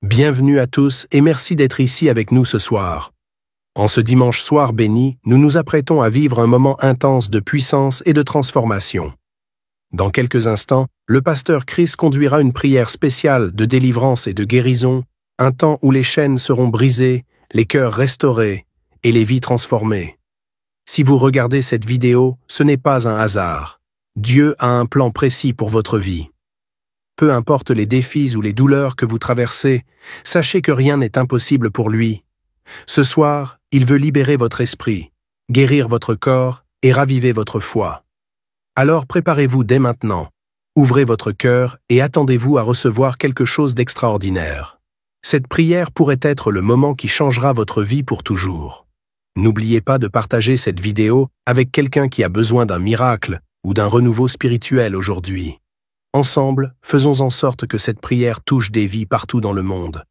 Bienvenue à tous et merci d'être ici avec nous ce soir. En ce dimanche soir béni, nous nous apprêtons à vivre un moment intense de puissance et de transformation. Dans quelques instants, le pasteur Chris conduira une prière spéciale de délivrance et de guérison, un temps où les chaînes seront brisées, les cœurs restaurés et les vies transformées. Si vous regardez cette vidéo, ce n'est pas un hasard. Dieu a un plan précis pour votre vie. Peu importe les défis ou les douleurs que vous traversez, sachez que rien n'est impossible pour lui. Ce soir, il veut libérer votre esprit, guérir votre corps et raviver votre foi. Alors préparez-vous dès maintenant, ouvrez votre cœur et attendez-vous à recevoir quelque chose d'extraordinaire. Cette prière pourrait être le moment qui changera votre vie pour toujours. N'oubliez pas de partager cette vidéo avec quelqu'un qui a besoin d'un miracle ou d'un renouveau spirituel aujourd'hui. Ensemble, faisons en sorte que cette prière touche des vies partout dans le monde.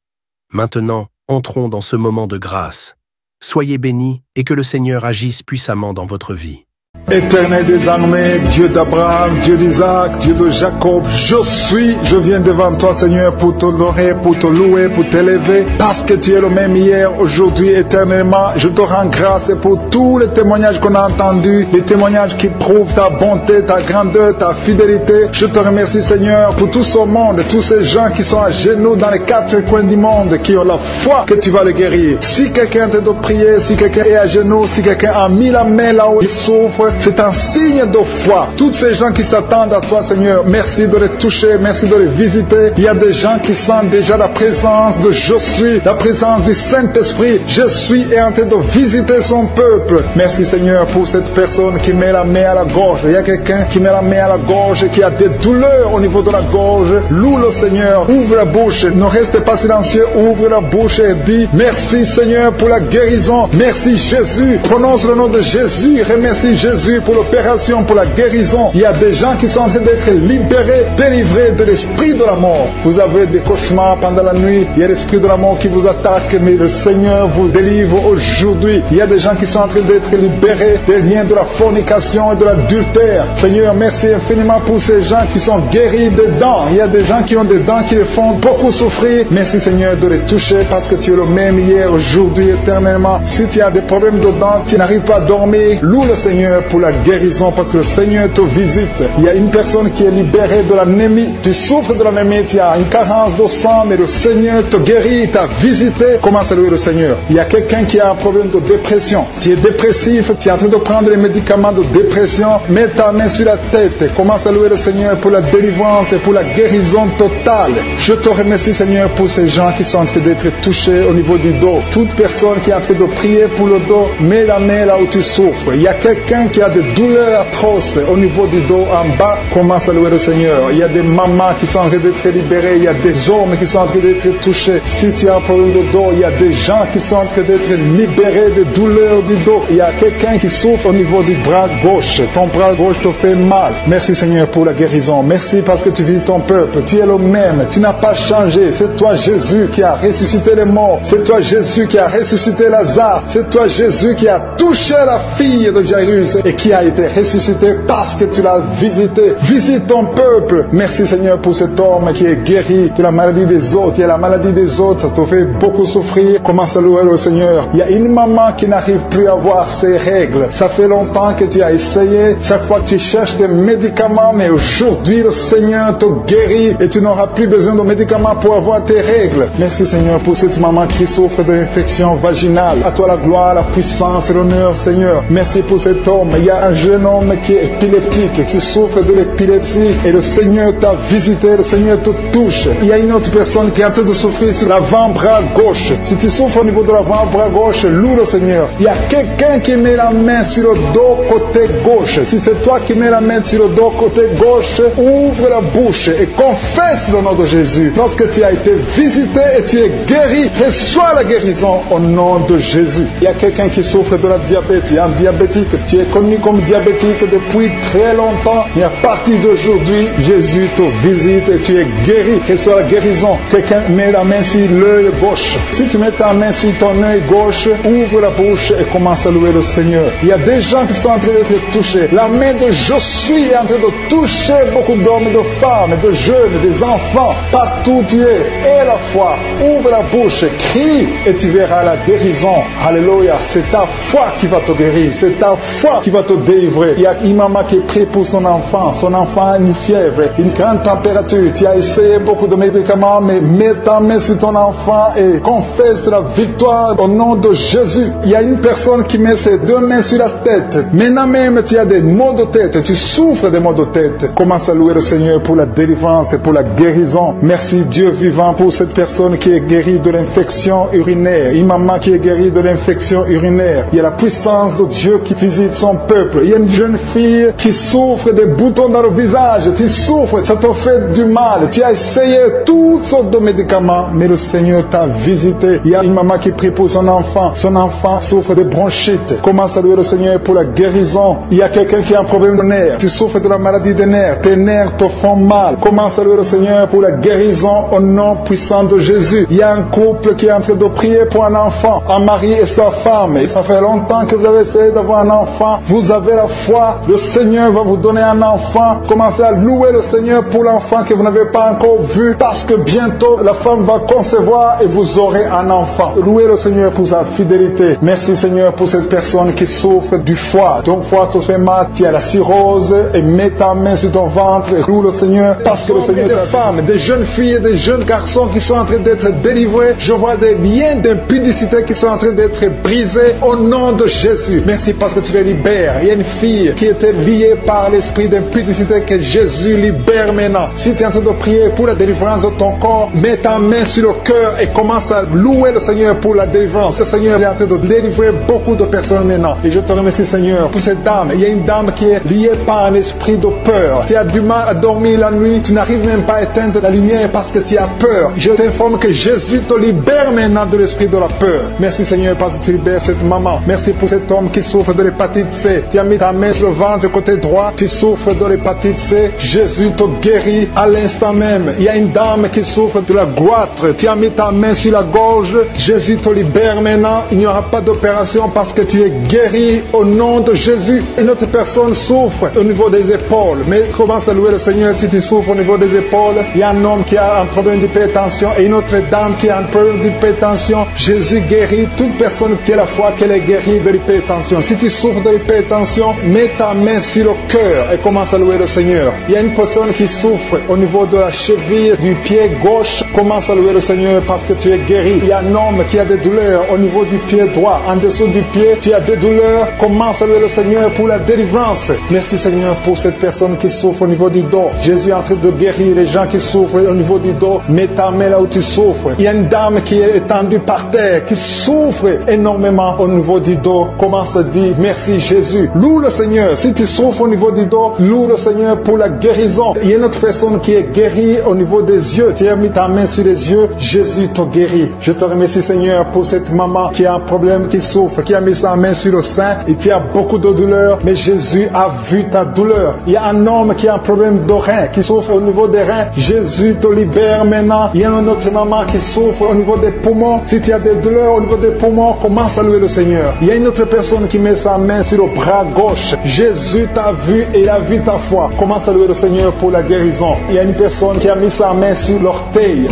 Maintenant, entrons dans ce moment de grâce. Soyez bénis et que le Seigneur agisse puissamment dans votre vie. Éternel des armées, Dieu d'Abraham, Dieu d'Isaac, Dieu de Jacob, je viens devant toi Seigneur pour t'honorer, pour te louer, pour t'élever, parce que tu es le même hier, aujourd'hui, éternellement. Je te rends grâce pour tous les témoignages qu'on a entendus, les témoignages qui prouvent ta bonté, ta grandeur, ta fidélité. Je te remercie Seigneur pour tout ce monde, tous ces gens qui sont à genoux dans les quatre coins du monde, qui ont la foi que tu vas les guérir. Si quelqu'un est de prier, si quelqu'un est à genoux, si quelqu'un a mis la main là où il souffre, c'est un signe de foi. Tous ces gens qui s'attendent à toi, Seigneur, merci de les toucher, merci de les visiter. Il y a des gens qui sentent déjà la présence de Je suis, la présence du Saint-Esprit. Je suis est en train de visiter son peuple. Merci, Seigneur, pour cette personne qui met la main à la gorge. Il y a quelqu'un qui met la main à la gorge, qui a des douleurs au niveau de la gorge. Loue le Seigneur, ouvre la bouche. Ne reste pas silencieux, ouvre la bouche et dis merci, Seigneur, pour la guérison. Merci, Jésus. Prononce le nom de Jésus. Remercie Jésus pour l'opération, pour la guérison. Il y a des gens qui sont en train d'être libérés, délivrés de l'esprit de la mort. Vous avez des cauchemars pendant la nuit. Il y a l'esprit de la mort qui vous attaque, mais le Seigneur vous délivre aujourd'hui. Il y a des gens qui sont en train d'être libérés des liens de la fornication et de l'adultère. Seigneur, merci infiniment pour ces gens qui sont guéris des dents. Il y a des gens qui ont des dents qui les font beaucoup souffrir. Merci Seigneur de les toucher parce que tu es le même hier, aujourd'hui, éternellement. Si tu as des problèmes de dents, tu n'arrives pas à dormir, loue le Seigneur pour la guérison parce que le Seigneur te visite. Il y a une personne qui est libérée de l'anémie. Tu souffres de l'anémie, tu as une carence de sang, mais le Seigneur te guérit, t'a visité. Commence à louer le Seigneur. Il y a quelqu'un qui a un problème de dépression. Tu es dépressif, tu es en train de prendre les médicaments de dépression. Mets ta main sur la tête. Commence à louer le Seigneur pour la délivrance et pour la guérison totale. Je te remercie Seigneur pour ces gens qui sont en train d'être touchés au niveau du dos. Toute personne qui est en train de prier pour le dos, mets la main là où tu souffres. Il y a quelqu'un qui a des douleurs atroces au niveau du dos en bas, commence à louer le Seigneur. Il y a des mamans qui sont en train d'être libérées, il y a des hommes qui sont en train d'être touchés. Si tu as un problème de dos, il y a des gens qui sont en train d'être libérés de douleurs du dos. Il y a quelqu'un qui souffre au niveau du bras gauche. Ton bras gauche te fait mal. Merci Seigneur pour la guérison. Merci parce que tu vis ton peuple. Tu es le même. Tu n'as pas changé. C'est toi Jésus qui a ressuscité les morts. C'est toi Jésus qui a ressuscité Lazare. C'est toi Jésus qui a touché la fille de Jairus et qui a été ressuscité parce que tu l'as visité. Visite ton peuple. Merci Seigneur pour cet homme qui est guéri de la maladie des autres. Il y a la maladie des autres, ça te fait beaucoup souffrir. Commence à louer le Seigneur. Il y a une maman qui n'arrive plus à avoir ses règles. Ça fait longtemps que tu as essayé. Chaque fois que tu cherches des médicaments, mais aujourd'hui le Seigneur te guérit et tu n'auras plus besoin de médicaments pour avoir tes règles. Merci Seigneur pour cette maman qui souffre de l'infection vaginale. À toi la gloire, la puissance et l'honneur Seigneur. Merci pour cet homme. Il y a un jeune homme qui est épileptique, qui souffre de l'épilepsie et le Seigneur t'a visité, le Seigneur te touche. Il y a une autre personne qui est en train de souffrir sur l'avant-bras gauche. Si tu souffres au niveau de l'avant-bras gauche, loue le Seigneur. Il y a quelqu'un qui met la main sur le dos côté gauche. Si c'est toi qui mets la main sur le dos côté gauche, ouvre la bouche et confesse le nom de Jésus. Lorsque tu as été visité et tu es guéri, reçois la guérison au nom de Jésus. Il y a quelqu'un qui souffre de la diabète. Il y a un diabétique. Tu es connu connu comme diabétique depuis très longtemps, mais à partir d'aujourd'hui, Jésus te visite et tu es guéri. Quelle soit la guérison, quelqu'un met la main sur l'œil gauche. Si tu mets ta main sur ton œil gauche, ouvre la bouche et commence à louer le Seigneur. Il y a des gens qui sont en train d'être touchés. La main de Josué est en train de toucher beaucoup d'hommes et de femmes, de jeunes, des enfants, partout où tu es. Et la foi, ouvre la bouche, crie et tu verras la guérison. Alléluia, c'est ta foi qui va te guérir, c'est ta foi qui va te délivrer. Il y a une maman qui prie pour son enfant a une fièvre, une grande température. Tu as essayé beaucoup de médicaments, mais mets ta main sur ton enfant et confesse la victoire au nom de Jésus. Il y a une personne qui met ses deux mains sur la tête. Maintenant même, tu as des maux de tête, tu souffres des maux de tête. Commence à louer le Seigneur pour la délivrance et pour la guérison. Merci Dieu vivant pour cette personne qui est guérie de l'infection urinaire. Une maman qui est guérie de l'infection urinaire. Il y a la puissance de Dieu qui visite son peuple. Il y a une jeune fille qui souffre des boutons dans le visage. Tu souffres, ça te fait du mal. Tu as essayé toutes sortes de médicaments, mais le Seigneur t'a visité. Il y a une maman qui prie pour son enfant. Son enfant souffre de bronchite. Commence à louer le Seigneur pour la guérison. Il y a quelqu'un qui a un problème de nerfs. Tu souffres de la maladie des nerfs. Tes nerfs te font mal. Commence à louer le Seigneur pour la guérison au nom puissant de Jésus. Il y a un couple qui est en train de prier pour un enfant, un mari et sa femme. Et ça fait longtemps que vous avez essayé d'avoir un enfant. Vous avez la foi. Le Seigneur va vous donner un enfant. Commencez à louer le Seigneur pour l'enfant que vous n'avez pas encore vu, parce que bientôt la femme va concevoir et vous aurez un enfant. Louez le Seigneur pour sa fidélité. Merci Seigneur pour cette personne qui souffre du foie. Ton foie te fait mal, tu as la cirrhose, et mets ta main sur ton ventre et loue le Seigneur, parce que le Seigneur, des femmes, des jeunes filles et des jeunes garçons qui sont en train d'être délivrés. Je vois des liens d'impudicité qui sont en train d'être brisés au nom de Jésus. Merci parce que tu les libères. Il y a une fille qui était liée par l'esprit d'impudicité que Jésus libère maintenant. Si tu es en train de prier pour la délivrance de ton corps, mets ta main sur le cœur et commence à louer le Seigneur pour la délivrance. Le Seigneur est en train de délivrer beaucoup de personnes maintenant. Et je te remercie Seigneur pour cette dame. Il y a une dame qui est liée par un esprit de peur. Tu as du mal à dormir la nuit. Tu n'arrives même pas à éteindre la lumière parce que tu as peur. Je t'informe que Jésus te libère maintenant de l'esprit de la peur. Merci Seigneur parce que tu libères cette maman. Merci pour cet homme qui souffre de l'hépatite C. Tu as mis ta main sur le ventre côté droit. Tu souffres de l'hépatite C. Jésus te guérit à l'instant même. Il y a une dame qui souffre de la goitre. Tu as mis ta main sur la gorge. Jésus te libère maintenant. Il n'y aura pas d'opération parce que tu es guéri au nom de Jésus. Une autre personne souffre au niveau des épaules. Mais commence à louer le Seigneur si tu souffres au niveau des épaules. Il y a un homme qui a un problème d'hypertension et une autre dame qui a un problème d'hypertension. Jésus guérit toute personne qui a la foi qu'elle est guérie de l'hypertension. Si tu souffres de l'hypertension, mets ta main sur le cœur et commence à louer le Seigneur. Il y a une personne qui souffre au niveau de la cheville du pied gauche. Commence à louer le Seigneur parce que tu es guéri. Il y a un homme qui a des douleurs au niveau du pied droit. En dessous du pied, tu as des douleurs. Commence à louer le Seigneur pour la délivrance. Merci Seigneur pour cette personne qui souffre au niveau du dos. Jésus est en train de guérir les gens qui souffrent au niveau du dos. Mets ta main là où tu souffres. Il y a une dame qui est étendue par terre, qui souffre énormément au niveau du dos. Commence à dire merci Jésus. Loue le Seigneur. Si tu souffres au niveau du dos, loue le Seigneur pour la guérison. Il y a une autre personne qui est guérie au niveau des yeux. Tu as mis ta main sur les yeux. Jésus te guérit. Je te remercie Seigneur pour cette maman qui a un problème, qui souffre, qui a mis sa main sur le sein et qui a beaucoup de douleur. Mais Jésus a vu ta douleur. Il y a un homme qui a un problème de rein, qui souffre au niveau des reins. Jésus te libère maintenant. Il y a une autre maman qui souffre au niveau des poumons. Si tu as des douleurs au niveau des poumons, commence à louer le Seigneur. Il y a une autre personne qui met sa main sur le bras gauche. Jésus t'a vu et il a vu ta foi. Commence à louer le Seigneur pour la guérison. Il y a une personne qui a mis sa main sur l'orteil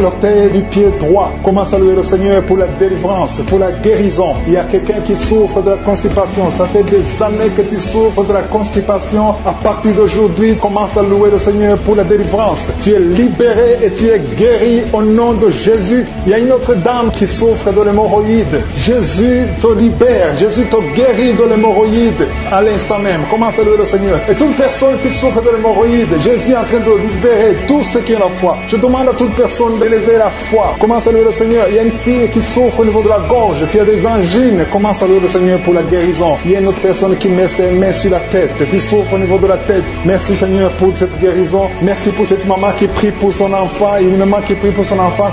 du pied droit. Commence à louer le Seigneur pour la délivrance, pour la guérison. Il y a quelqu'un qui souffre de la constipation. Ça fait des années que tu souffres de la constipation. À partir d'aujourd'hui, commence à louer le Seigneur pour la délivrance. Tu es libéré et tu es guéri au nom de Jésus. Il y a une autre dame qui souffre de l'hémorroïde. Jésus te libère. Jésus te guérit de l'hémorroïde à l'instant même. Commence à louer le Seigneur. Et toute personne qui souffre de l'hémorroïde, Jésus est en train de libérer tous ceux qui ont la foi. Je demande à toute personne d'élever la foi. Commence à louer le Seigneur. Il y a une fille qui souffre au niveau de la gorge, qui a des angines. Commence à louer le Seigneur pour la guérison. Il y a une autre personne qui met ses mains sur la tête, qui souffre au niveau de la tête. Merci Seigneur pour cette guérison. Merci pour cette maman qui prie pour son enfant. Il y a une maman qui prie pour son enfant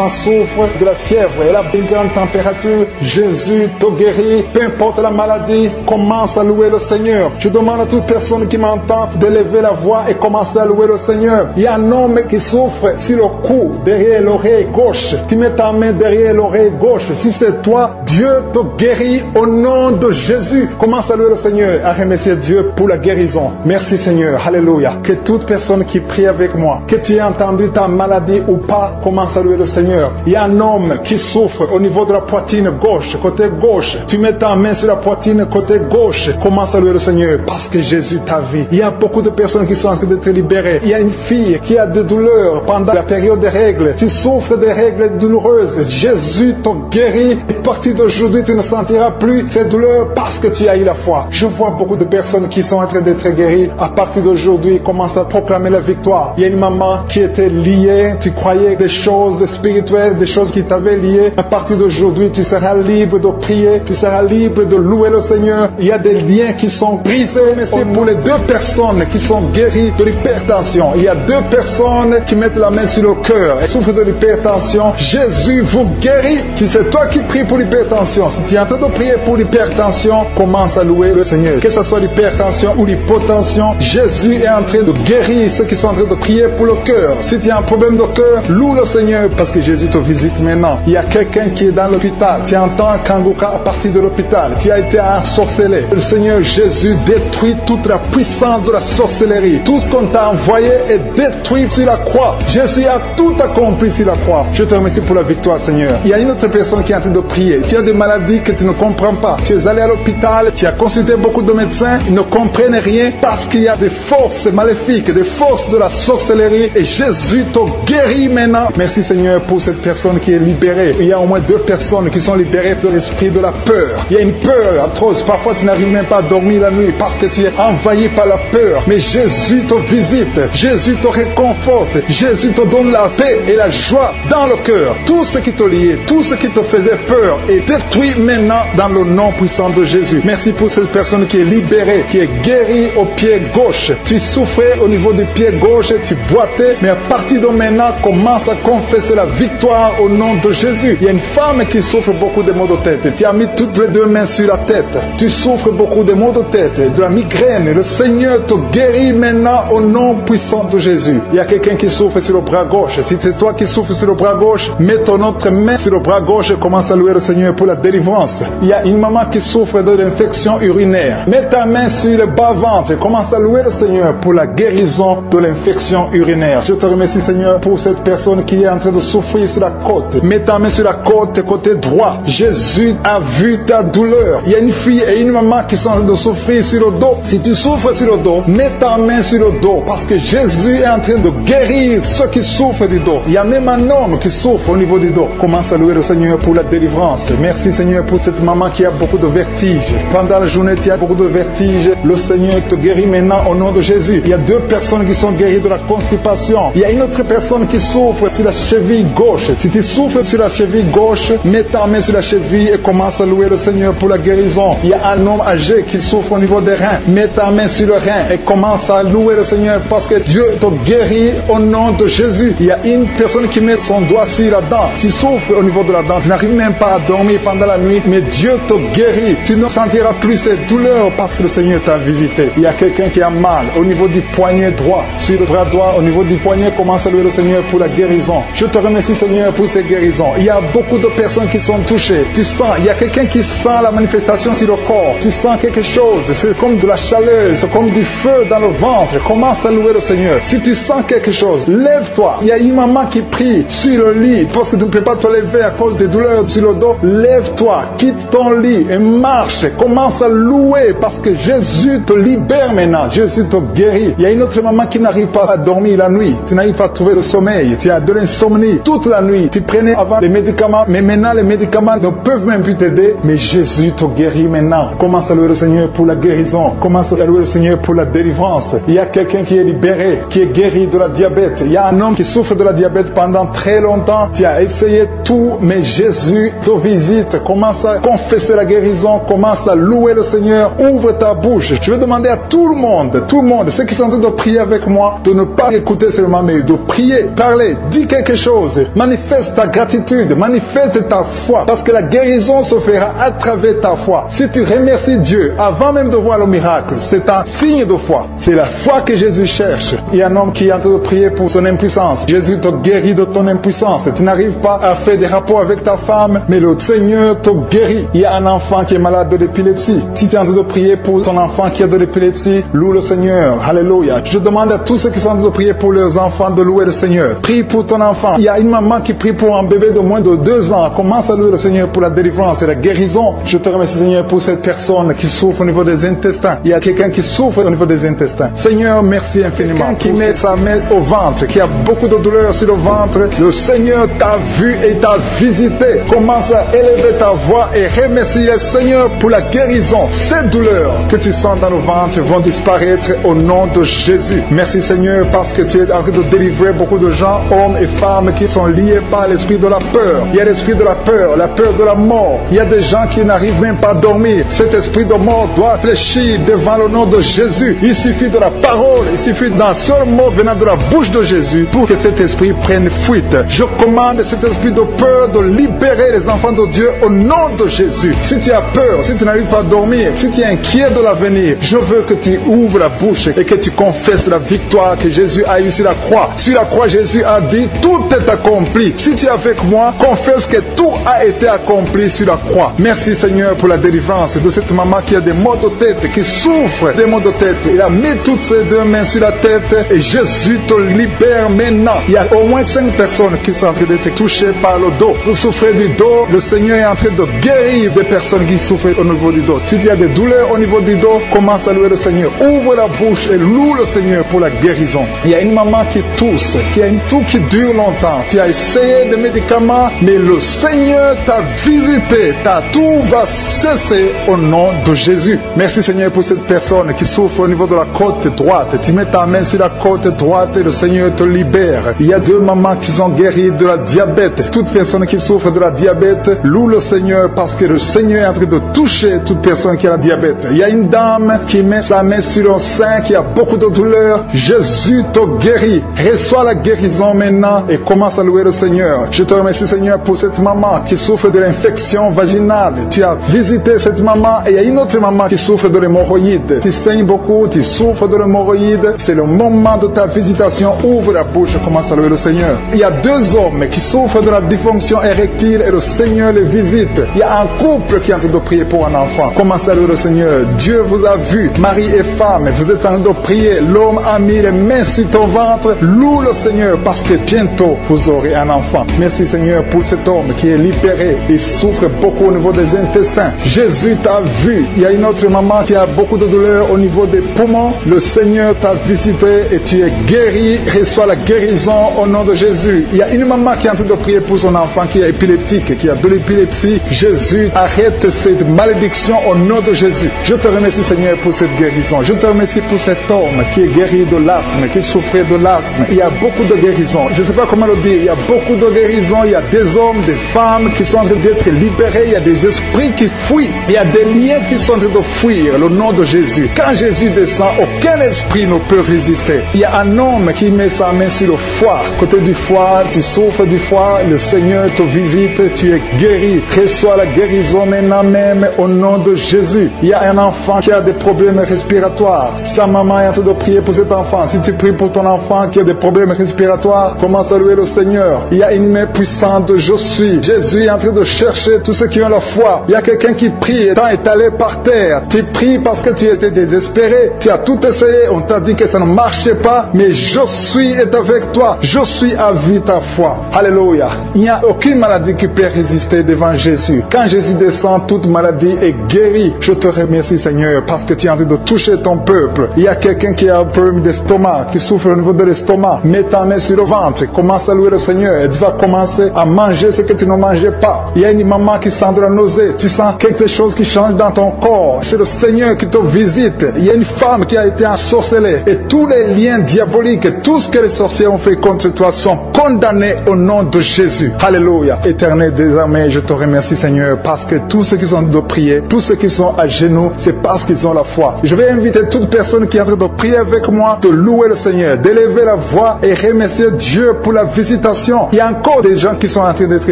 souffre de la fièvre. Elle a une grande température. Jésus te guérit. Peu importe la maladie, commence à louer le Seigneur. Je demande à toute personne qui m'entend d'élever la voix et commencer à louer le Seigneur. Il y a un homme qui souffre sur le cou, derrière l'oreille gauche. Tu mets ta main derrière l'oreille gauche. Si c'est toi, Dieu te guérit au nom de Jésus. Commence à louer le Seigneur, à remercier Dieu pour la guérison. Merci Seigneur, alléluia. Que toute personne qui prie avec moi, que tu aies entendu ta maladie ou pas, commence à louer le Seigneur. Il y a un homme qui souffre au niveau de la poitrine gauche, côté gauche. Tu mets ta main sur la poitrine côté gauche. Commence à louer le Seigneur parce que Jésus t'a vu. Il y a beaucoup de personnes qui sont en train d'être libérées. Il y a une fille qui a des douleurs pendant la période des règles. Tu souffres des règles douloureuses. Jésus t'a guéri. Et à partir d'aujourd'hui, tu ne sentiras plus ces douleurs parce que tu as eu la foi. Je vois beaucoup de personnes qui sont en train d'être guéries. À partir d'aujourd'hui, commence à proclamer la victoire. Il y a une maman qui était liée. Tu croyais des choses spirituelles, des choses qui t'avaient lié. À partir d'aujourd'hui, tu seras libre de prier. Tu seras libre de louer le Seigneur. Il y a des liens qui sont brisés. Mais c'est pour les 2 personnes qui sont guéries de l'hypertension. Il y a 2 personnes qui mettent la main sur le cœur et souffrent de l'hypertension. Jésus vous guérit. Si c'est toi qui pries pour l'hypertension, si tu es en train de prier pour l'hypertension, commence à louer le Seigneur. Que ce soit l'hypertension ou l'hypotension, Jésus est en train de guérir ceux qui sont en train de prier pour le cœur. Si tu as un problème de cœur, loue le Seigneur parce que Jésus te visite maintenant. Il y a quelqu'un qui est dans l'hôpital. Tu entends Kanguka à partir de l'hôpital. Tu as été ensorcelé. Le Seigneur Jésus détruit toute la puissance de la sorcellerie. Tout ce qu'on t'a envoyé est détruit sur la croix. Jésus a tout accompli sur la croix. Je te remercie pour la victoire, Seigneur. Il y a une autre personne qui est en train de prier. Tu as des maladies que tu ne comprends pas. Tu es allé à l'hôpital, tu as consulté beaucoup de médecins, ils ne comprennent rien parce qu'il y a des forces maléfiques, des forces de la sorcellerie et Jésus te guérit maintenant. Merci Seigneur pour cette personne qui est libérée. Il y a au moins 2 personnes qui sont libérées de l'esprit de la peur. Il y a une peur atroce. Parfois tu n'arrives même pas à dormir la nuit parce que tu es envahi par la peur. Mais Jésus te visite. Jésus te réconforte. Jésus te donne la paix et la joie dans le cœur. Tout ce qui te liait, tout ce qui te faisait peur est détruit maintenant dans le nom puissant de Jésus. Merci pour cette personne qui est libérée, qui est guérie au pied gauche. Tu souffrais au niveau du pied gauche, tu boitais, mais à partir de maintenant, commence à confesser la victoire au nom de Jésus. Il y a une femme qui souffre beaucoup de maux de tête. Tu as mis toutes les 2 mains sur la tête. Tu souffres beaucoup de maux de tête, de la migraine. Le Seigneur te guérit maintenant au nom puissant de Jésus. Il y a quelqu'un qui souffre sur le bras gauche. Si c'est toi qui souffres sur le bras gauche, mets ton autre main sur le bras gauche et commence à louer le Seigneur pour la délivrance. Il y a une maman qui souffre de l'infection urinaire. Mets ta main sur le bas-ventre et commence à louer le Seigneur pour la guérison de l'infection urinaire. Je te remercie Seigneur pour cette personne qui est en train de souffrir sur la côte. Mets ta main sur la côte côté droit. Jésus a vu ta douleur. Il y a une fille et une maman qui sont en train de souffrir sur le dos. Si tu souffres sur le dos, mets ta main sur le dos parce que Jésus est en train de guérir ceux qui souffrent du dos. Il y a même un homme qui souffre au niveau du dos. Commence à louer le Seigneur pour la délivrance. Merci Seigneur pour cette maman qui a beaucoup de vertige. Pendant la journée, tu as beaucoup de vertige. Le Seigneur te guérit maintenant au nom de Jésus. Il y a 2 personnes qui sont guéries de la constipation. Il y a une autre personne qui souffre sur la cheville gauche. Si tu souffres sur la cheville gauche, mets ta main sur la cheville et commence à louer le Seigneur pour la guérison. Il y a un homme âgé qui souffre au niveau des reins. Mets ta main sur le rein et commence à louer le Seigneur parce que Dieu te guérit au nom de Jésus. Il y a une personne qui met son doigt sur la dent. Tu souffres au niveau de la dent. Tu n'arrives même pas à dormir pendant la nuit, mais Dieu te guérit. Tu ne sentiras plus ces douleurs parce que le Seigneur t'a visité. Il y a quelqu'un qui a mal au niveau du poignet droit, sur le bras droit, au niveau du poignet, commence à louer le Seigneur pour la guérison. Je te remercie Seigneur pour ces guérisons. Il y a beaucoup de personnes qui sont touchées. Tu sens, il y a quelqu'un qui sent la manifestation sur le corps. Tu sens quelque chose. C'est comme de la chaleur, c'est comme du feu dans le ventre. Commence à louer le Seigneur. Si tu sens quelque chose, lève-toi. Il y a une maman qui prie sur le lit parce que tu ne peux pas te lever à cause des douleurs sur le dos. Lève-toi, quitte ton lit et marche. Commence à louer parce que Jésus te libère maintenant. Jésus te guérit. Il y a une autre maman qui n'arrive pas à dormir la nuit. Tu n'arrives pas à trouver le sommeil. Tu as de l'insomnie toute la nuit. Tu prenais avant les médicaments, mais maintenant les médicaments ne peuvent même plus t'aider. Mais Jésus te guérit maintenant. Commence à louer le Seigneur pour la guérison. Commence à louer le Seigneur pour la délivrance. Il y a quelqu'un qui est libéré, qui est guéri de la diabète. Il y a un homme qui souffre de la diabète pendant très longtemps. Tu as essayé tout, mais Jésus te visite. Commence à confesser la guérison. Commence à louer le Seigneur. Ouvre ta bouche. Je vais demander à tout le monde, ceux qui sont en train de prier avec moi, de ne pas écouter seulement, mais de prier, parler, dis quelque chose. Manifeste ta gratitude, manifeste ta foi, parce que la guérison se fera à travers ta foi. Si tu remercies Dieu, Dieu, avant même de voir le miracle, c'est un signe de foi. C'est la foi que Jésus cherche. Il y a un homme qui est en train de prier pour son impuissance. Jésus te guérit de ton impuissance. Tu n'arrives pas à faire des rapports avec ta femme, mais le Seigneur te guérit. Il y a un enfant qui est malade de l'épilepsie. Si tu es en train de prier pour ton enfant qui a de l'épilepsie, loue le Seigneur. Alléluia. Je demande à tous ceux qui sont en train de prier pour leurs enfants de louer le Seigneur. Prie pour ton enfant. Il y a une maman qui prie pour un bébé de moins de 2 ans. Commence à louer le Seigneur pour la délivrance et la guérison. Je te remercie, Seigneur, pour cette personne qui souffre au niveau des intestins. Il y a quelqu'un qui souffre au niveau des intestins. Seigneur, merci infiniment. Quelqu'un qui met sa main au ventre, qui a beaucoup de douleur sur le ventre, le Seigneur t'a vu et t'a visité. Commence à élever ta voix et remercie le Seigneur pour la guérison. Ces douleurs que tu sens dans le ventre vont disparaître au nom de Jésus. Merci, Seigneur, parce que tu es en train de délivrer beaucoup de gens, hommes et femmes, qui sont liés par l'esprit de la peur. Il y a l'esprit de la peur de la mort. Il y a des gens qui n'arrivent même pas à dormir. Cet esprit de mort doit fléchir devant le nom de Jésus. Il suffit de la parole, il suffit d'un seul mot venant de la bouche de Jésus pour que cet esprit prenne fuite. Je commande cet esprit de peur de libérer les enfants de Dieu au nom de Jésus. Si tu as peur, si tu n'arrives pas à dormir, si tu es inquiet de l'avenir, je veux que tu ouvres la bouche et que tu confesses la victoire que Jésus a eue sur la croix. Sur la croix, Jésus a dit, tout est accompli. Si tu es avec moi, confesse que tout a été accompli sur la croix. Merci, Seigneur, pour la délivrance de cette maman qui a des maux de tête, qui souffre des maux de tête. Il a mis toutes ses 2 mains sur la tête et Jésus te libère maintenant. Il y a au moins 5 personnes qui sont en train d'être touchées par le dos. Vous souffrez du dos, le Seigneur est en train de guérir des personnes qui souffrent au niveau du dos. Si tu as des douleurs au niveau du dos, commence à louer le Seigneur. Ouvre la bouche et loue le Seigneur pour la guérison. Il y a une maman qui tousse, qui a une toux qui dure longtemps. Tu as essayé des médicaments, mais le Seigneur t'a visité. Ta toux va cesser au nom de Jésus. Merci, Seigneur, pour cette personne qui souffre au niveau de la côte droite. Tu mets ta main sur la côte droite et le Seigneur te libère. Il y a 2 mamans qui sont guéries de la diabète. Toute personne qui souffre de la diabète, loue le Seigneur parce que le Seigneur est en train de toucher toute personne qui a la diabète. Il y a une dame qui met sa main sur le sein, qui a beaucoup de douleur. Jésus te guérit. Reçois la guérison maintenant et commence à louer le Seigneur. Je te remercie, Seigneur, pour cette maman qui souffre de l'infection vaginale. Tu as visité cette maman et il y a une autre maman qui souffre de l'hémorroïde. Tu saignes beaucoup, tu souffres de l'hémorroïde. C'est le moment de ta visitation. Ouvre la bouche et commence à louer le Seigneur. Il y a 2 hommes qui souffrent de la dysfonction érectile et le Seigneur les visite. Il y a un couple qui est en train de prier pour un enfant. Commence à louer le Seigneur. Dieu vous a vu, mari et femme, vous êtes en train de prier. L'homme a mis les mains sur ton ventre. Loue le Seigneur parce que bientôt vous aurez un enfant. Merci, Seigneur, pour cet homme qui est libéré. Il souffre beaucoup au niveau des intestins. Jésus t'a vu. Il y a une autre maman qui a beaucoup de douleur au niveau des poumons. Le Seigneur t'a visité et tu es guéri. Reçois la guérison au nom de Jésus. Il y a une maman qui est en train de prier pour son enfant qui est épileptique, qui a de l'épilepsie. Jésus, arrête cette malédiction au nom de Jésus. Je te remercie, Seigneur, pour cette guérison. Je te remercie pour cet homme qui est guéri de l'asthme, qui souffrait de l'asthme. Il y a beaucoup de guérisons. Je ne sais pas comment le dire. Il y a beaucoup de guérisons. Il y a des hommes, des femmes qui sont en train d'être libérés. Il y a des esprits qui fuient. Il y a des liens qui sont en train de fuir le nom de Jésus. Quand Jésus descend, aucun esprit ne peut résister. Il y a un homme qui met sa main sur le foie. Côté du foie, tu souffres du foie. Le Seigneur te visite. Tu es guéri. Reçois la guérison maintenant même au nom de Jésus. Il y a un enfant qui a des problèmes respiratoires. Sa maman est en train de prier pour cet enfant. Si tu pries pour ton enfant qui a des problèmes respiratoires, commence à louer le Seigneur. Il y a une main puissante. Je suis. Jésus est en train de chercher tous ceux qui ont la foi. Il y a quelqu'un qui prie étant étalé par terre. Tu pries parce que tu étais désespéré. Tu as tout essayé. On t'a dit que ça ne marchait pas. Mais je suis est avec toi. Je suis à vie ta foi. Alléluia. Il n'y a aucune maladie qui peut résister devant Jésus. Quand Jésus descend, toute maladie est guérie. Je te remercie, Seigneur, parce que tu es en train de toucher ton peuple. Il y a quelqu'un qui a un problème d'estomac, qui souffre au niveau de l'estomac. Mets ta main sur le ventre. Commence à louer le Seigneur. Et tu vas commencer à manger ce que tu ne mangeais pas. Il y a une maman qui sent de la nausée. Tu sens quelque chose qui change dans ton corps. C'est le Seigneur qui te visite. Il y a une femme qui a été ensorcelée. Et tous les liens diaboliques, tout ce que les sorciers ont fait contre toi sont condamnés au nom de Jésus. Alléluia. Éternel des armées, je te remercie Seigneur parce que tous ceux qui sont en train de prier, tous ceux qui sont à genoux, c'est parce qu'ils ont la foi. Je vais inviter toute personne qui est en train de prier avec moi de louer le Seigneur, d'élever la voix et remercier Dieu pour la visitation. Il y a encore des gens qui sont en train d'être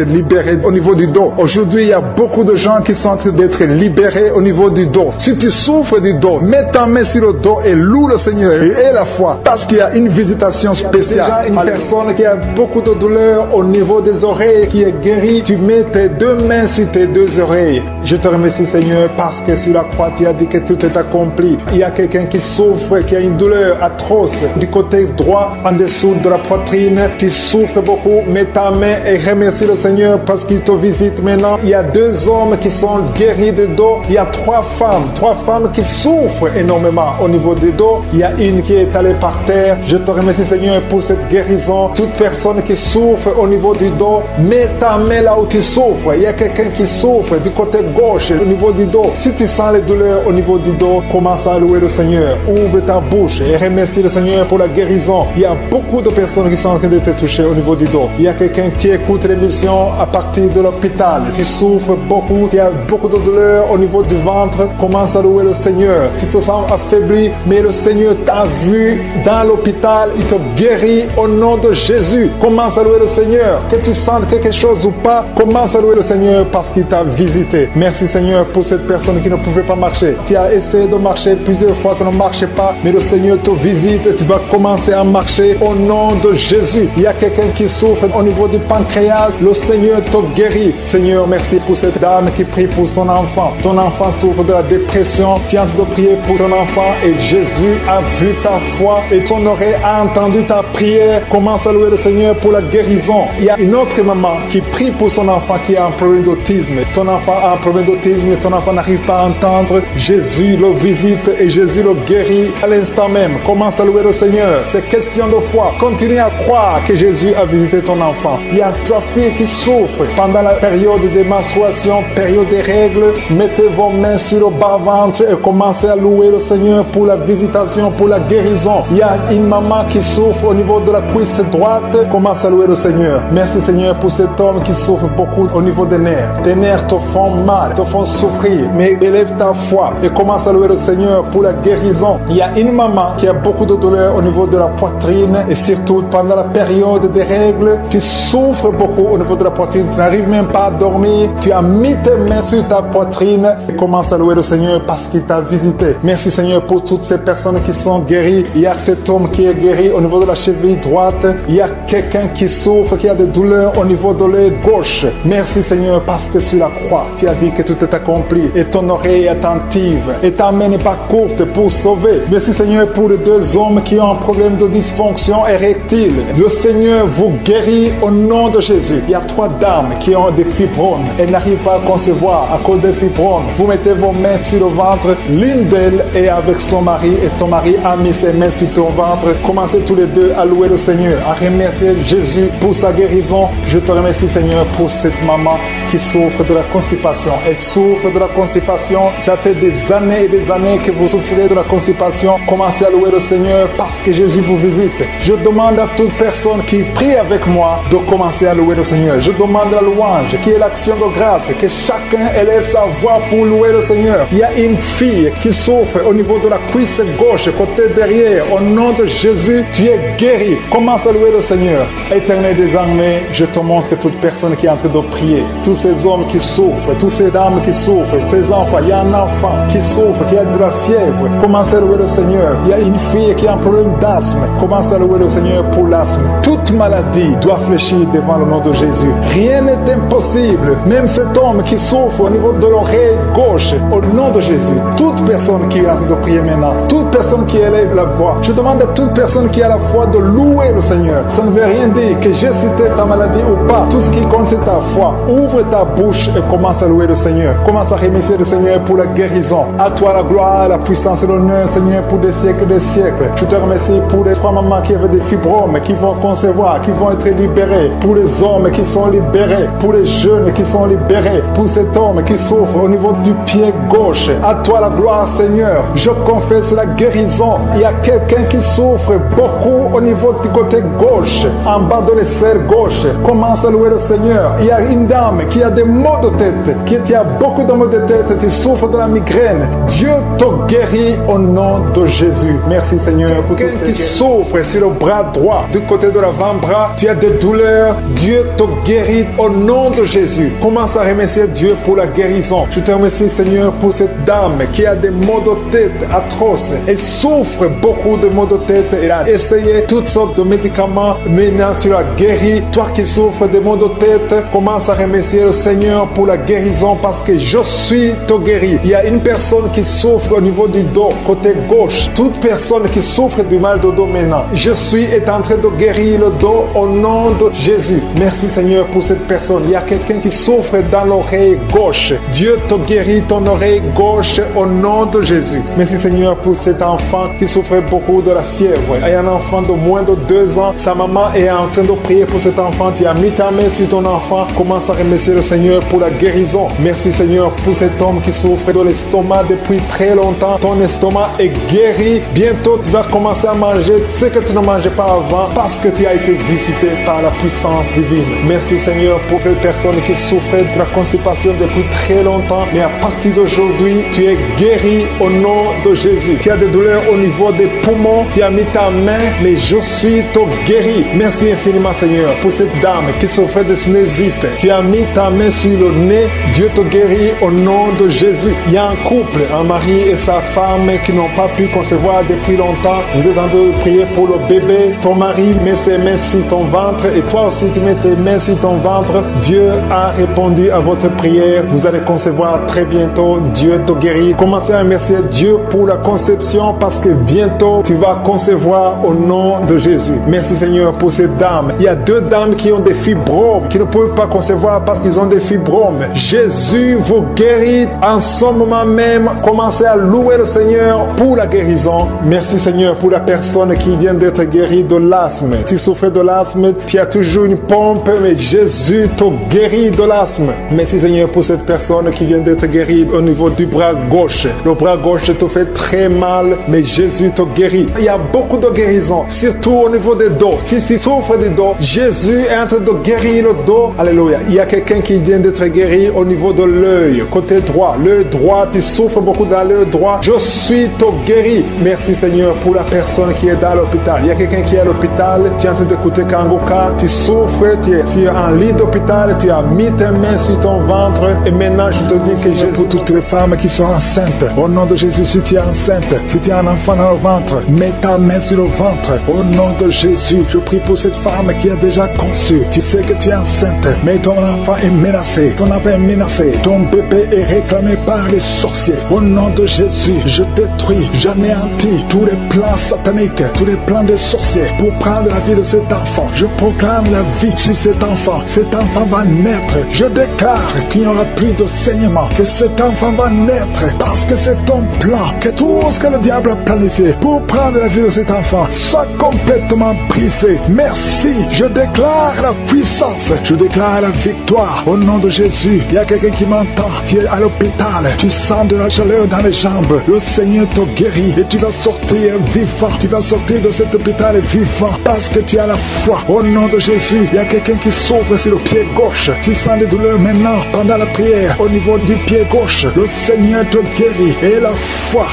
libérés au niveau du dos. Aujourd'hui, il y a beaucoup de gens qui sont en train d'être libérés au niveau du dos. Si tu souffres du dos, mets ta main sur le dos et loue le Seigneur et aie la foi parce qu'il y a une visitation spéciale. Il y a déjà une personne qui a beaucoup de douleur au niveau des oreilles qui est guérie. Tu mets tes deux mains sur tes deux oreilles. Je te remercie Seigneur parce que sur la croix tu as dit que tout est accompli. Il y a quelqu'un qui souffre, qui a une douleur atroce du côté droit en dessous de la poitrine. Tu souffres beaucoup. Mets ta main et remercie le Seigneur parce qu'il te visite maintenant. Il y a 2 hommes qui sont guéris de dos. Il y a 3 femmes qui souffrent énormément au niveau du dos. Il y a une qui est allée par terre. Je te remercie Seigneur pour cette guérison. Toute personne qui souffre au niveau du dos, mets ta main là où tu souffres. Il y a quelqu'un qui souffre du côté gauche au niveau du dos. Si tu sens les douleurs au niveau du dos, commence à louer le Seigneur. Ouvre ta bouche et remercie le Seigneur pour la guérison. Il y a beaucoup de personnes qui sont en train de te toucher au niveau du dos. Il y a quelqu'un qui écoute l'émission à partir de l'hôpital. Tu souffres beaucoup, tu as beaucoup de douleurs au niveau du ventre. Commence à louer le Seigneur. Tu te sens affaibli, mais le Seigneur t'a vu dans l'hôpital. Il te guérit au nom de Jésus. Commence à louer le Seigneur. Que tu sentes quelque chose ou pas, commence à louer le Seigneur parce qu'il t'a visité. Merci Seigneur pour cette personne qui ne pouvait pas marcher. Tu as essayé de marcher plusieurs fois, ça ne marchait pas, mais le Seigneur te visite. Tu vas commencer à marcher au nom de Jésus. Il y a quelqu'un qui souffre au niveau du pancréas. Le Seigneur te guérit. Seigneur, merci pour cette dame qui prie pour son enfant. Ton enfant souffre de la dépression. Tu es en train de prier pour ton enfant et Jésus a vu ta foi et ton oreille a entendu ta prière. Commence à louer le Seigneur pour la guérison. Il y a une autre maman qui prie pour son enfant qui a un problème d'autisme. Ton enfant a un problème d'autisme et ton enfant n'arrive pas à entendre. Jésus le visite et Jésus le guérit à l'instant même. Commence à louer le Seigneur. C'est question de foi. Continue à croire que Jésus a visité ton enfant. Il y a 3 filles qui souffrent pendant la période de menstruation, période des règles. Mettez vos mains sur le bas-ventre et commencez à louer le Seigneur pour la visitation, pour la guérison. Il y a une maman qui souffre au niveau de la cuisse droite. Commence à louer le Seigneur. Merci Seigneur pour cet homme qui souffre beaucoup au niveau des nerfs. Tes nerfs te font mal, te font souffrir. Mais élève ta foi et commence à louer le Seigneur pour la guérison. Il y a une maman qui a beaucoup de douleur au niveau de la poitrine et surtout pendant la période des règles, tu souffres beaucoup au niveau de la poitrine. Tu n'arrives même pas à dormir. Tu as mis tes mains sur ta poitrine et commence à louer le Seigneur parce qu'il t'a visité. Merci Seigneur pour toutes ces personnes qui sont guéries. Il y a cet homme qui est guéri au niveau de la cheville droite. Il y a quelqu'un qui souffre, qui a des douleurs au niveau de l'œil gauche. Merci Seigneur parce que sur la croix, tu as dit que tout est accompli et ton oreille est attentive et ta main n'est pas courte pour sauver. Merci Seigneur pour les 2 hommes qui ont un problème de dysfonction érectile. Le Seigneur vous guérit au nom de Jésus. Il y a 3 dames qui ont des fibromes. Elles n'arrivent pas à concevoir à cause des fibromes. Vous mettez vos mains sur le ventre. L'une d'elles est avec son mari et ton mari a mis ses mains sur ton ventre. Commencez tous les 2 à louer le Seigneur, à remercier Jésus pour sa guérison. Je te remercie Seigneur pour cette maman qui souffre de la constipation. Elle souffre de la constipation. Ça fait des années et des années que vous souffrez de la constipation. Commencez à louer le Seigneur parce que Jésus vous visite. Je demande à toute personne qui prie avec moi de commencer à louer le Seigneur. Je demande la louange, qui est l'action de grâce, que chacun élève sa voix pour louer le Seigneur. Il y a une fille qui souffre au niveau de la cuisse gauche, côté derrière. Au nom de Jésus, tu es guéri. Commence à louer le Seigneur. Éternel des armées, je te montre toute personne qui est en train de prier. Tous ces hommes qui souffrent, toutes ces dames qui souffrent, ces enfants. Il y a un enfant qui souffre, qui a de la fièvre. Commence à louer le Seigneur. Il y a une fille qui a un problème d'asthme. Commence à louer le Seigneur pour l'asthme. Toute maladie doit fléchir devant le nom de Jésus. Rien n'est impossible. Même cet homme qui souffre au niveau de l'oreille gauche, au nom de Jésus. Toute personne qui a de prier maintenant, toute personne qui élève la voix, je demande à toute personne qui a la foi de louer le Seigneur. Ça ne veut rien dire que j'ai cité ta maladie ou pas. Tout ce qui compte, c'est ta foi. Ouvre ta bouche et commence à louer le Seigneur. Commence à remercier le Seigneur pour la guérison. À toi la gloire, la puissance et l'honneur, Seigneur, pour des siècles et des siècles. Je te remercie pour les 3 mamans qui avaient des fibromes, qui vont concevoir, qui vont être libérés. Pour les hommes qui sont libérés. Pour les jeunes qui sont libérés. Pour cet homme qui souffre au niveau du pied gauche. À toi la gloire, Seigneur. Je confesse la guérison. Il y a quelqu'un quelqu'un qui souffre beaucoup au niveau du côté gauche, en bas de l'aisselle gauche. Commence à louer le Seigneur. Il y a une dame qui a des maux de tête, qui a beaucoup de maux de tête, qui souffre de la migraine. Dieu te guérit au nom de Jésus. Merci Seigneur pour quelqu'un qui souffre sur le bras droit, du côté de l'avant-bras, tu as des douleurs. Dieu te guérit au nom de Jésus. Commence à remercier Dieu pour la guérison. Je te remercie Seigneur pour cette dame qui a des maux de tête atroces. Elle souffre beaucoup de maux de tête. Elle a essayé toutes sortes de médicaments. Maintenant tu l'as guérie. Toi qui souffres de maux de tête, commence à remercier le Seigneur pour la guérison parce que je suis te guéri. Il y a une personne qui souffre au niveau du dos, côté gauche. Toute personne qui souffre du mal de dos maintenant, je suis en train de guérir le dos au nom de Jésus. Merci Seigneur pour cette personne. Il y a quelqu'un qui souffre dans l'oreille gauche. Dieu te guérit ton oreille gauche au nom de Jésus. Merci Seigneur pour cet enfant qui souffrait beaucoup de la fièvre. Il y a un enfant de moins de 2 ans. Sa maman est en train de prier pour cet enfant. Tu as mis ta main sur ton enfant. Commence à remercier le Seigneur pour la guérison. Merci Seigneur pour cet homme qui souffre de l'estomac depuis très longtemps. Ton estomac est guéri. Bientôt tu vas commencer à manger ce que tu ne mangeais pas avant parce que tu as été visité par la puissance divine. Merci Seigneur pour cette personne qui souffrait de la constipation depuis très longtemps, mais à partir d'aujourd'hui, tu es guéri au nom de Jésus. Tu as des douleurs au niveau des poumons, tu as mis ta main, mais je suis te guéri. Merci infiniment Seigneur pour cette dame qui souffrait de sinusite. Tu as mis ta main sur le nez, Dieu te guérit au nom de Jésus. Il y a un couple, un mari et sa femme qui n'ont pas pu concevoir depuis longtemps. Vous êtes en train de prier pour le bébé. Ton mari met ses mains sur ton ventre et toi aussi tu mets tes mains sur ton ventre. Dieu a répondu à votre prière. Vous allez concevoir très bientôt. Dieu te guérit. Commencez à remercier Dieu pour la conception parce que bientôt tu vas concevoir au nom de Jésus. Merci Seigneur pour ces dames. Il y a 2 dames qui ont des fibromes, qui ne peuvent pas concevoir parce qu'ils ont des fibromes. Jésus vous guérit en ce moment même. Commencez à louer le Seigneur pour la guérison. Merci Seigneur pour la personne qui vient d'être guérie de l'asthme. Si tu souffres de l'asthme, tu as toujours une pompe, mais Jésus te guérit de l'asthme. Merci Seigneur pour cette personne qui vient d'être guérie au niveau du bras gauche. Le bras gauche te fait très mal, mais Jésus te guérit. Il y a beaucoup de guérisons, surtout au niveau des dos. Si tu souffres du dos, Jésus est en train de guérir le dos. Alléluia. Il y a quelqu'un qui vient d'être guéri au niveau de l'œil, côté droit. L'œil droit, tu souffres beaucoup dans l'œil droit. Je suis te guéri. Merci Seigneur pour la personne qui est dans l'hôpital. Il y a quelqu'un qui est à l'hôpital, tu es en train d'écouter Kangoka, tu souffres, tu es en lit d'hôpital, tu as mis tes mains sur ton ventre et maintenant je te dis que Jésus, pour toutes les femmes qui sont enceintes, au nom de Jésus, si tu es enceinte, si tu as un enfant dans le ventre, mets ta main sur le ventre, au nom de Jésus. Je prie pour cette femme qui a déjà conçu. Tu sais que tu es enceinte, mais ton enfant est menacé, ton enfant est menacé, ton bébé est réclamé par les sorciers. Au nom de Jésus, je détruis, j'anéantis tous les plans sataniques, tous les plans des sorciers pour prendre la vie de cet enfant. Je proclame la vie sur cet enfant. Cet enfant va naître. Je déclare qu'il n'y aura plus de saignement, que cet enfant va naître parce que c'est ton plan, que tout ce que le diable a planifié pour prendre la vie de cet enfant soit complètement brisé. Merci. Je déclare la puissance. Je déclare la victoire au nom de Jésus. Il y a quelqu'un qui m'entend. Tu es à l'hôpital. Tu sens de la chaleur dans les jambes. Le Seigneur te guérit et tu vas sortir vivant. Tu vas sortir de cet hôpital vivant parce que tu as la foi. Au nom de Jésus, il y a quelqu'un qui souffre sur le pied gauche. Tu sens des douleurs maintenant pendant la prière au niveau du pied gauche. Le Seigneur te guérit. Et la foi,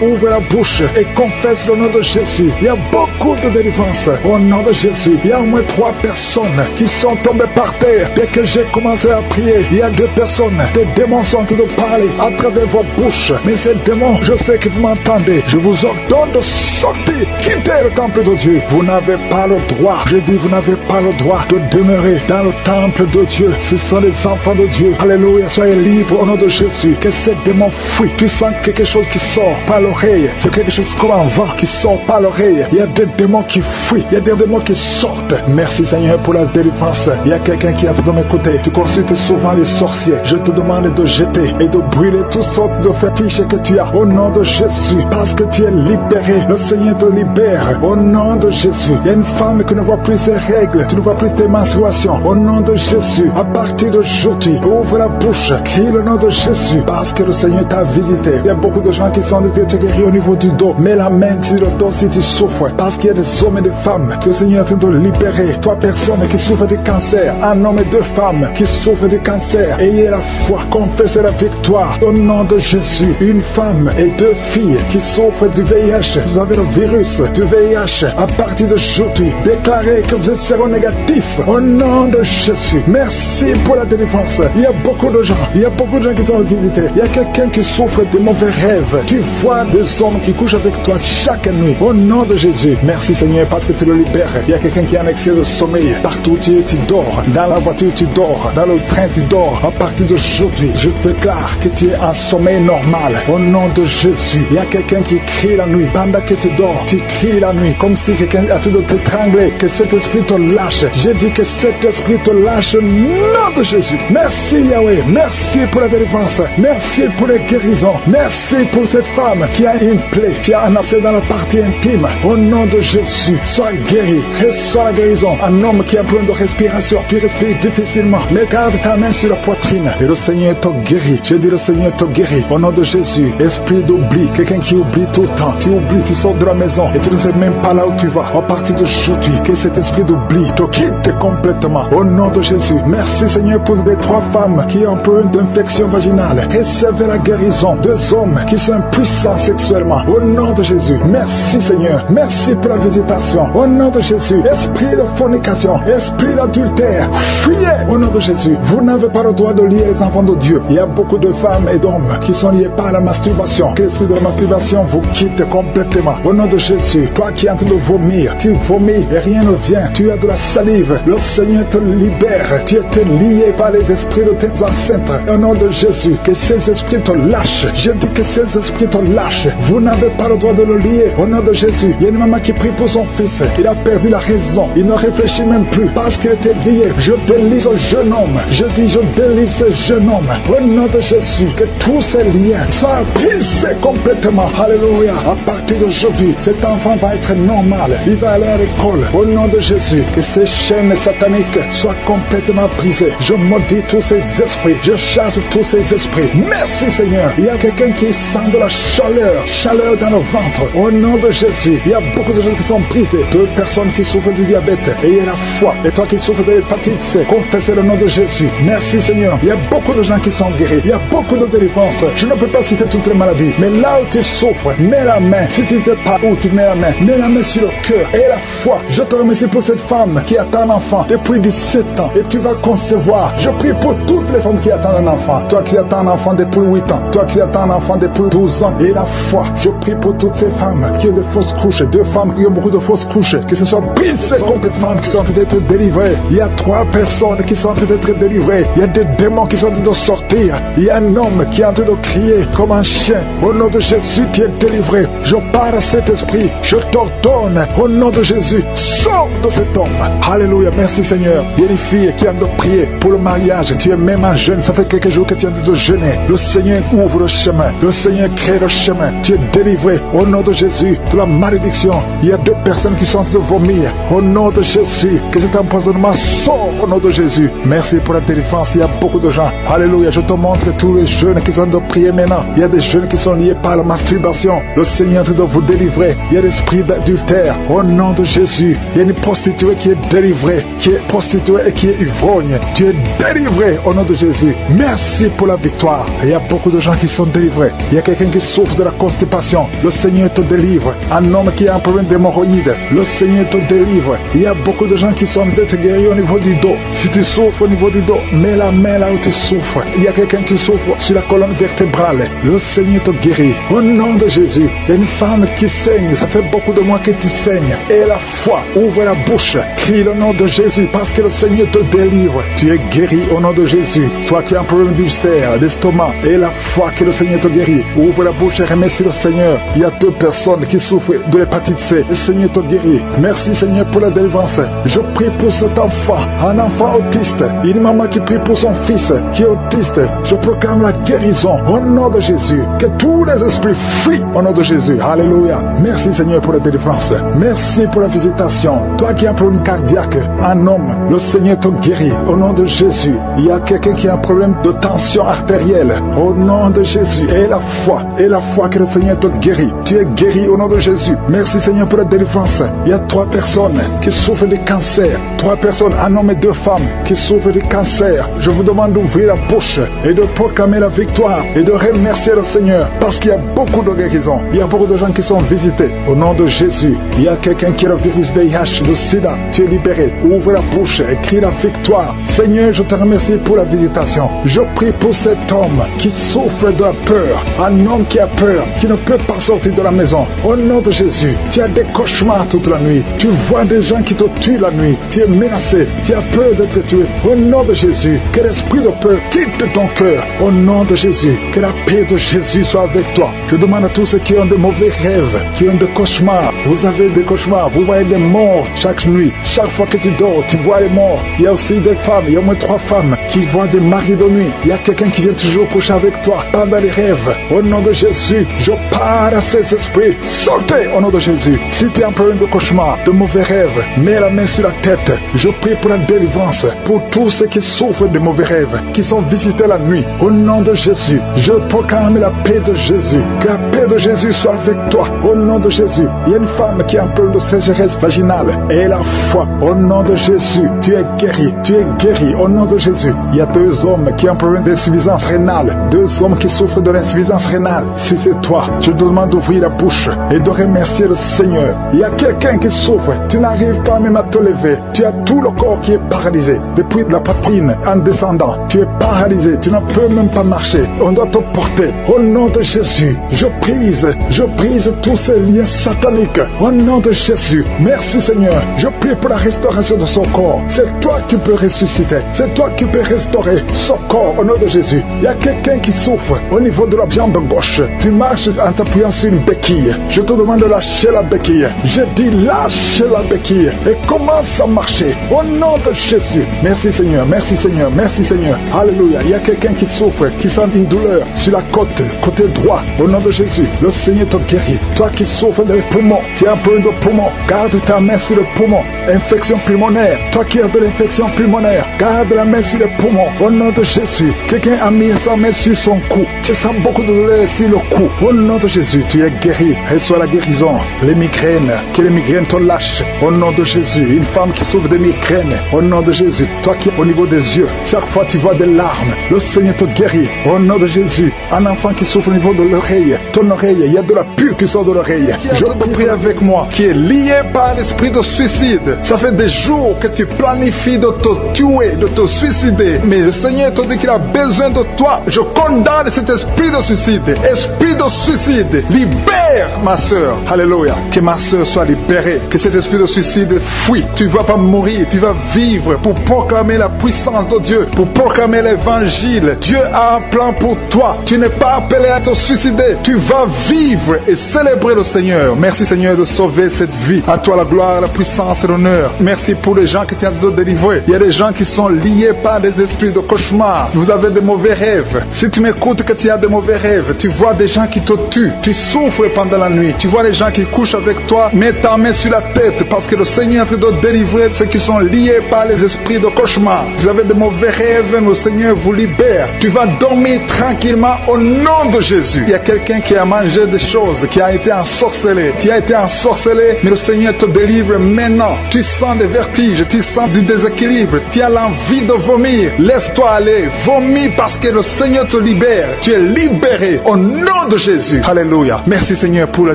ouvre la bouche et confesse le nom de Jésus. Il y a beaucoup de délivrance au nom de Jésus. Il y a au moins 3 personnes qui sont tombées par terre. Dès que j'ai commencé à prier, il y a 2 personnes. Des démons sont en train de parler à travers vos bouches. Mais ces démons, je sais que vous m'entendez. Je vous ordonne de sortir, quitter le temple de Dieu. Vous n'avez pas le droit. Je dis, vous n'avez pas le droit de demeurer dans le temple de Dieu. Ce sont les enfants de Dieu. Alléluia. Soyez libres au nom de Jésus. Que ces démons fuient. Tu sens quelque chose qui sort par l'oreille. C'est quelque chose comme un vent qui sort par l'oreille. Il y a des démons qui fuient. Il y a des démons qui sortent. Merci Seigneur pour la délivrance. Il y a quelqu'un qui a de m'écouter. Tu consultes souvent les sorciers. Je te demande de jeter et de brûler toutes sortes de fétiches que tu as au nom de Jésus. Parce que tu es libéré. Le Seigneur te libère au nom de Jésus. Il y a une femme qui ne voit plus ses règles. Tu ne vois plus tes menstruations. Au nom de Jésus. À partir d'aujourd'hui, ouvre la bouche. Crie le nom de Jésus. Parce que le Seigneur t'a visité. Il y a beaucoup de gens qui sont guéris au niveau du dos. Mets la main sur le dos si tu souffres. Parce qu'il y a des hommes et des femmes que le Seigneur est en train de libérer. Toi, personne qui souffre de cancer, un homme et deux femmes qui souffrent de cancer, ayez la foi, confessez la victoire au nom de Jésus. Une femme et deux filles qui souffrent du VIH, vous avez le virus du VIH, à partir d'aujourd'hui, déclarez que vous êtes séronégatif au nom de Jésus. Merci pour la délivrance. Il y a beaucoup de gens qui sont visités. Il y a quelqu'un qui souffre de mauvais rêves. Tu vois des hommes qui couchent avec toi chaque nuit au nom de Jésus. Merci Seigneur parce que tu le libères. Il y a quelqu'un qui a un excès de sommeil. Partout tu dors. Dans la voiture tu dors. Dans le train tu dors. À partir d'aujourd'hui, je déclare que tu es en sommeil normal au nom de Jésus. Il y a quelqu'un qui crie la nuit. Pendant que tu dors, tu cries la nuit comme si quelqu'un a tout de t'étrangler. Que cet esprit te lâche. Je dis que cet esprit te lâche au nom de Jésus. Merci Yahweh. Merci pour la délivrance. Merci pour les guérisons. Merci pour cette femme qui a une plaie, qui a un abcès dans la partie intime. Au nom de Jésus, sois guéri. Reçois la guérison. Un homme qui a un problème de respiration, tu respires difficilement, mais garde ta main sur la poitrine et le Seigneur te guérit. Je dis le Seigneur te guérit. Au nom de Jésus, esprit d'oubli, quelqu'un qui oublie tout le temps, tu oublies, tu sors de la maison et tu ne sais même pas là où tu vas. À partir d'aujourd'hui, que cet esprit d'oubli te quitte complètement. Au nom de Jésus, merci Seigneur pour les 3 femmes qui ont un problème d'infection vaginale. Recevez la guérison. 2 hommes qui sont impuissants sexuellement. Au nom de Jésus, merci Seigneur. Merci pour la visitation. Au nom de Jésus, esprit de fornication, esprit d'adultère, fuyez au nom de Jésus. Vous n'avez pas le droit de lier les enfants de Dieu. Il y a beaucoup de femmes et d'hommes qui sont liés par la masturbation. Que l'esprit de la masturbation vous quitte complètement. Au nom de Jésus, toi qui es en train de vomir, tu vomis et rien ne vient. Tu as de la salive. Le Seigneur te libère. Tu es lié par les esprits de tes ancêtres. Au nom de Jésus, que ces esprits te lâchent. Je dis que ces esprits te lâchent. Vous n'avez pas le droit de le lier. Au nom de Jésus, il y a une maman qui prie pour son fils. Il a perdu la raison. Il ne réfléchit même plus parce qu'il était lié. Je délise au jeune homme. Je dis, je délise ce jeune homme. Au nom de Jésus, que tous ces liens soient brisés complètement. Alléluia. À partir d'aujourd'hui, cet enfant va être normal. Il va aller à l'école. Au nom de Jésus, que ces chaînes sataniques soient complètement brisées. Je maudis tous ces esprits. Je chasse tous ces esprits. Merci Seigneur. Il y a quelqu'un qui sent de la chaleur dans le ventre. Au nom de Jésus, il y a beaucoup de gens qui sont brisés. 2 personnes qui souffrent du diabète. Ayez la foi. Et toi qui souffres de l'hépatite C, confessez le nom de Jésus. Merci Seigneur. Il y a beaucoup de gens qui sont guéris. Il y a beaucoup de délivrance. Je ne peux pas citer toutes les maladies. Mais là où tu souffres, mets la main. Si tu ne sais pas où tu mets la main sur le cœur. Et la foi. Je te remercie pour cette femme qui attend un enfant depuis 17 ans. Et tu vas concevoir. Je prie pour toutes les femmes qui attendent un enfant. Toi qui attends un enfant depuis 8 ans. Toi qui attends un enfant depuis 12 ans. Et la foi. Je prie pour toutes ces femmes qui ont de fausses couches. 2 femmes qui ont beaucoup de fausses couches. Que ce soit brisé complètement, qui sont en train d'être délivrées. Il y a 3 personnes qui sont en train d'être délivrées. Il y a des démons qui sont en train de sortir. Il y a un homme qui est en train de crier comme un chien. Au nom de Jésus, tu es délivré. Je parle à cet esprit. Je t'ordonne. Au nom de Jésus, sors de cet homme. Alléluia. Merci Seigneur. Il y a une fille qui est en train de prier pour le mariage. Tu es même un jeune. Ça fait quelques jours que tu es en train de jeûner. Le Seigneur ouvre le chemin. Le Seigneur crée le chemin. Tu es délivré. Au nom de Jésus, de la malédiction. Il y a 2 personnes qui sont en train de vomir. Au nom de Jésus, que cet empoisonnement sort au nom de Jésus. Merci pour la délivrance. Il y a beaucoup de gens. Alléluia. Je te montre tous les jeunes qui sont en train de prier maintenant. Il y a des jeunes qui sont liés par la masturbation. Le Seigneur est en train de vous délivrer. Il y a l'esprit d'adultère. Au nom de Jésus, il y a une prostituée qui est délivrée, qui est prostituée et qui est ivrogne. Tu es délivré au nom de Jésus. Merci pour la victoire. Il y a beaucoup de gens qui sont délivrés. Il y a quelqu'un qui souffre de la constipation. Le Seigneur te délivre. Un homme qui a un problème d'hémorroïdes. Le Seigneur te délivre. Il y a beaucoup de gens qui sont d'être guéris au niveau du dos. Si tu souffres au niveau du dos, mets la main là où tu souffres. Il y a quelqu'un qui souffre sur la colonne vertébrale. Le Seigneur te guérit. Au nom de Jésus, il y a une femme qui saigne. Ça fait beaucoup de mois que tu saignes. Et la foi, ouvre la bouche. Crie le nom de Jésus parce que le Seigneur te délivre. Tu es guéri au nom de Jésus. Toi qui as un problème d'ulcère, d'estomac, et la foi que le Seigneur te guérit. Ouvre la bouche et remercie le Seigneur. Il y a 2 personnes qui souffrent de l'hépatite C. Le Seigneur te guérit. Merci Seigneur pour la délivrance. Je prie pour cet enfant, un enfant autiste. Une maman qui prie pour son fils qui est autiste. Je proclame la guérison au nom de Jésus. Que tous les esprits fuient au nom de Jésus. Alléluia. Merci Seigneur pour la délivrance. Merci pour la visitation. Toi qui as un problème cardiaque, un homme, le Seigneur te guérit au nom de Jésus. Il y a quelqu'un qui a un problème de tension artérielle au nom de Jésus. Et la foi que le Seigneur te guérit. tu es guéri au nom de Jésus. Merci Seigneur pour la délivrance. Il y a 3 personnes qui souffrent de cancer. 3 personnes, un homme et 2 femmes qui souffrent de cancer. Je vous demande d'ouvrir la bouche et de proclamer la victoire et de remercier le Seigneur parce qu'il y a beaucoup de guérisons. Il y a beaucoup de gens qui sont visités. Au nom de Jésus, il y a quelqu'un qui a le virus VIH, le sida. Tu es libéré. Ouvre la bouche et crie la victoire. Seigneur, je te remercie pour la visitation. Je prie pour cet homme qui souffre de la peur. Un homme qui a peur, qui ne peut pas sortir de la maison. Au nom de Jésus, tu as des cauchemars toute la nuit. Tu vois des gens qui te tuent la nuit. Tu es menacé. Tu as peur d'être tué. Au nom de Jésus, que l'esprit de peur quitte ton cœur. Au nom de Jésus, que la paix de Jésus soit avec toi. Je demande à tous ceux qui ont de mauvais rêves, qui ont des cauchemars. Vous avez des cauchemars. Vous voyez des morts chaque nuit. Chaque fois que tu dors, tu vois les morts. Il y a aussi des femmes. Il y a au moins 3 femmes qui voient des maris de nuit. Il y a quelqu'un qui vient toujours coucher avec toi pendant les rêves. Au nom de Jésus, je parle à ces esprits. Sortez au nom de Jésus. Si tu as un problème de cauchemar, de mauvais rêves, mets la main sur la tête. Je prie pour la délivrance, pour tous ceux qui souffrent de mauvais rêves, qui sont visités la nuit. Au nom de Jésus, je proclame la paix de Jésus. Que la paix de Jésus soit avec toi. Au nom de Jésus, il y a une femme qui a un problème de sécheresse vaginale. Et la foi, au nom de Jésus, tu es guéri. Tu es guéri. Au nom de Jésus, il y a 2 hommes qui ont un problème d'insuffisance rénale. 2 hommes qui souffrent de l'insuffisance rénale. Si c'est toi, je te demande d'ouvrir la bouche et de remercier le Seigneur. Il y a quelqu'un qui souffre. Tu n'arrives pas même à te lever. Tu as tout le corps qui est paralysé. Depuis la poitrine en descendant, tu es paralysé. Tu ne peux même pas marcher. On doit te porter. Au nom de Jésus, je brise tous ces liens sataniques. Au nom de Jésus, merci Seigneur. Je prie pour la restauration de son corps. C'est toi qui peux ressusciter. C'est toi qui peux restaurer son corps. Au nom de Jésus, il y a quelqu'un qui souffre au niveau de la jambe gauche. Tu marches en t'appuyant sur une béquille. Je te demande de lâcher la béquille. Je dis lâche la béquille et commence à marcher. Au nom de Jésus. Merci Seigneur. Merci Seigneur. Merci Seigneur. Alléluia. Il y a quelqu'un qui souffre, qui sent une douleur sur la côte, côté droit. Au nom de Jésus, le Seigneur te guérit. Toi qui souffres de poumons, tu as un problème de poumon. Garde ta main sur le poumon. Infection pulmonaire. Toi qui as de l'infection pulmonaire, garde la main sur le poumon. Au nom de Jésus. Quelqu'un a mis sa main sur son cou. Tu sens beaucoup de douleur sur le cou. Au nom de Jésus, tu es guéri. Reçois la guérison. Les migraines, que les migraines te lâchent. Au nom de Jésus. Une femme qui souffre de migraines. Au nom de Jésus. Toi qui es au niveau des yeux, chaque fois tu vois des larmes. Le Seigneur te guérit. Au nom de Jésus. Un enfant qui souffre au niveau de l'oreille. Ton oreille, il y a de la pure qui sort de l'oreille. Je prie avec moi, qui est lié par l'esprit de suicide. Ça fait des jours que tu planifies de te tuer, de te suicider. Mais le Seigneur te dit qu'il a besoin de toi. Je condamne cet esprit de suicide. Esprit de suicide, libère ma soeur. Alléluia. Que ma soeur soit libérée. Que cet esprit de suicide fuit. Tu ne vas pas mourir, tu vas vivre pour proclamer la puissance de Dieu, pour proclamer l'évangile. Dieu a un plan pour toi. Tu n'es pas appelé à te suicider. Tu vas vivre et célébrer le Seigneur. Merci Seigneur de sauver cette vie. À toi la gloire, la puissance et l'honneur. Merci pour les gens que tu as délivrés. Il y a des gens qui sont liés par des esprits de cauchemar. Vous avez de mauvais rêves. Si tu m'écoutes que tu as de mauvais rêves, tu vois des gens qui te tuent. Tu souffres pendant la nuit. Tu vois les gens qui couchent avec toi. Mets ta main sur la tête parce que le Seigneur est en train de délivrer ceux qui sont liés par les esprits de cauchemar. Vous avez de mauvais rêves, le Seigneur vous libère. Tu vas dormir tranquillement au nom de Jésus. Il y a quelqu'un qui a mangé des choses, qui a été ensorcelé. Tu as été ensorcelé, mais le Seigneur te délivre maintenant. Tu sens des vertiges, tu sens du déséquilibre, tu as l'envie de vomir. Laisse-toi aller, vomis parce que le Seigneur te libère. Tu es libéré au nom de Jésus. Alléluia. Merci Seigneur pour la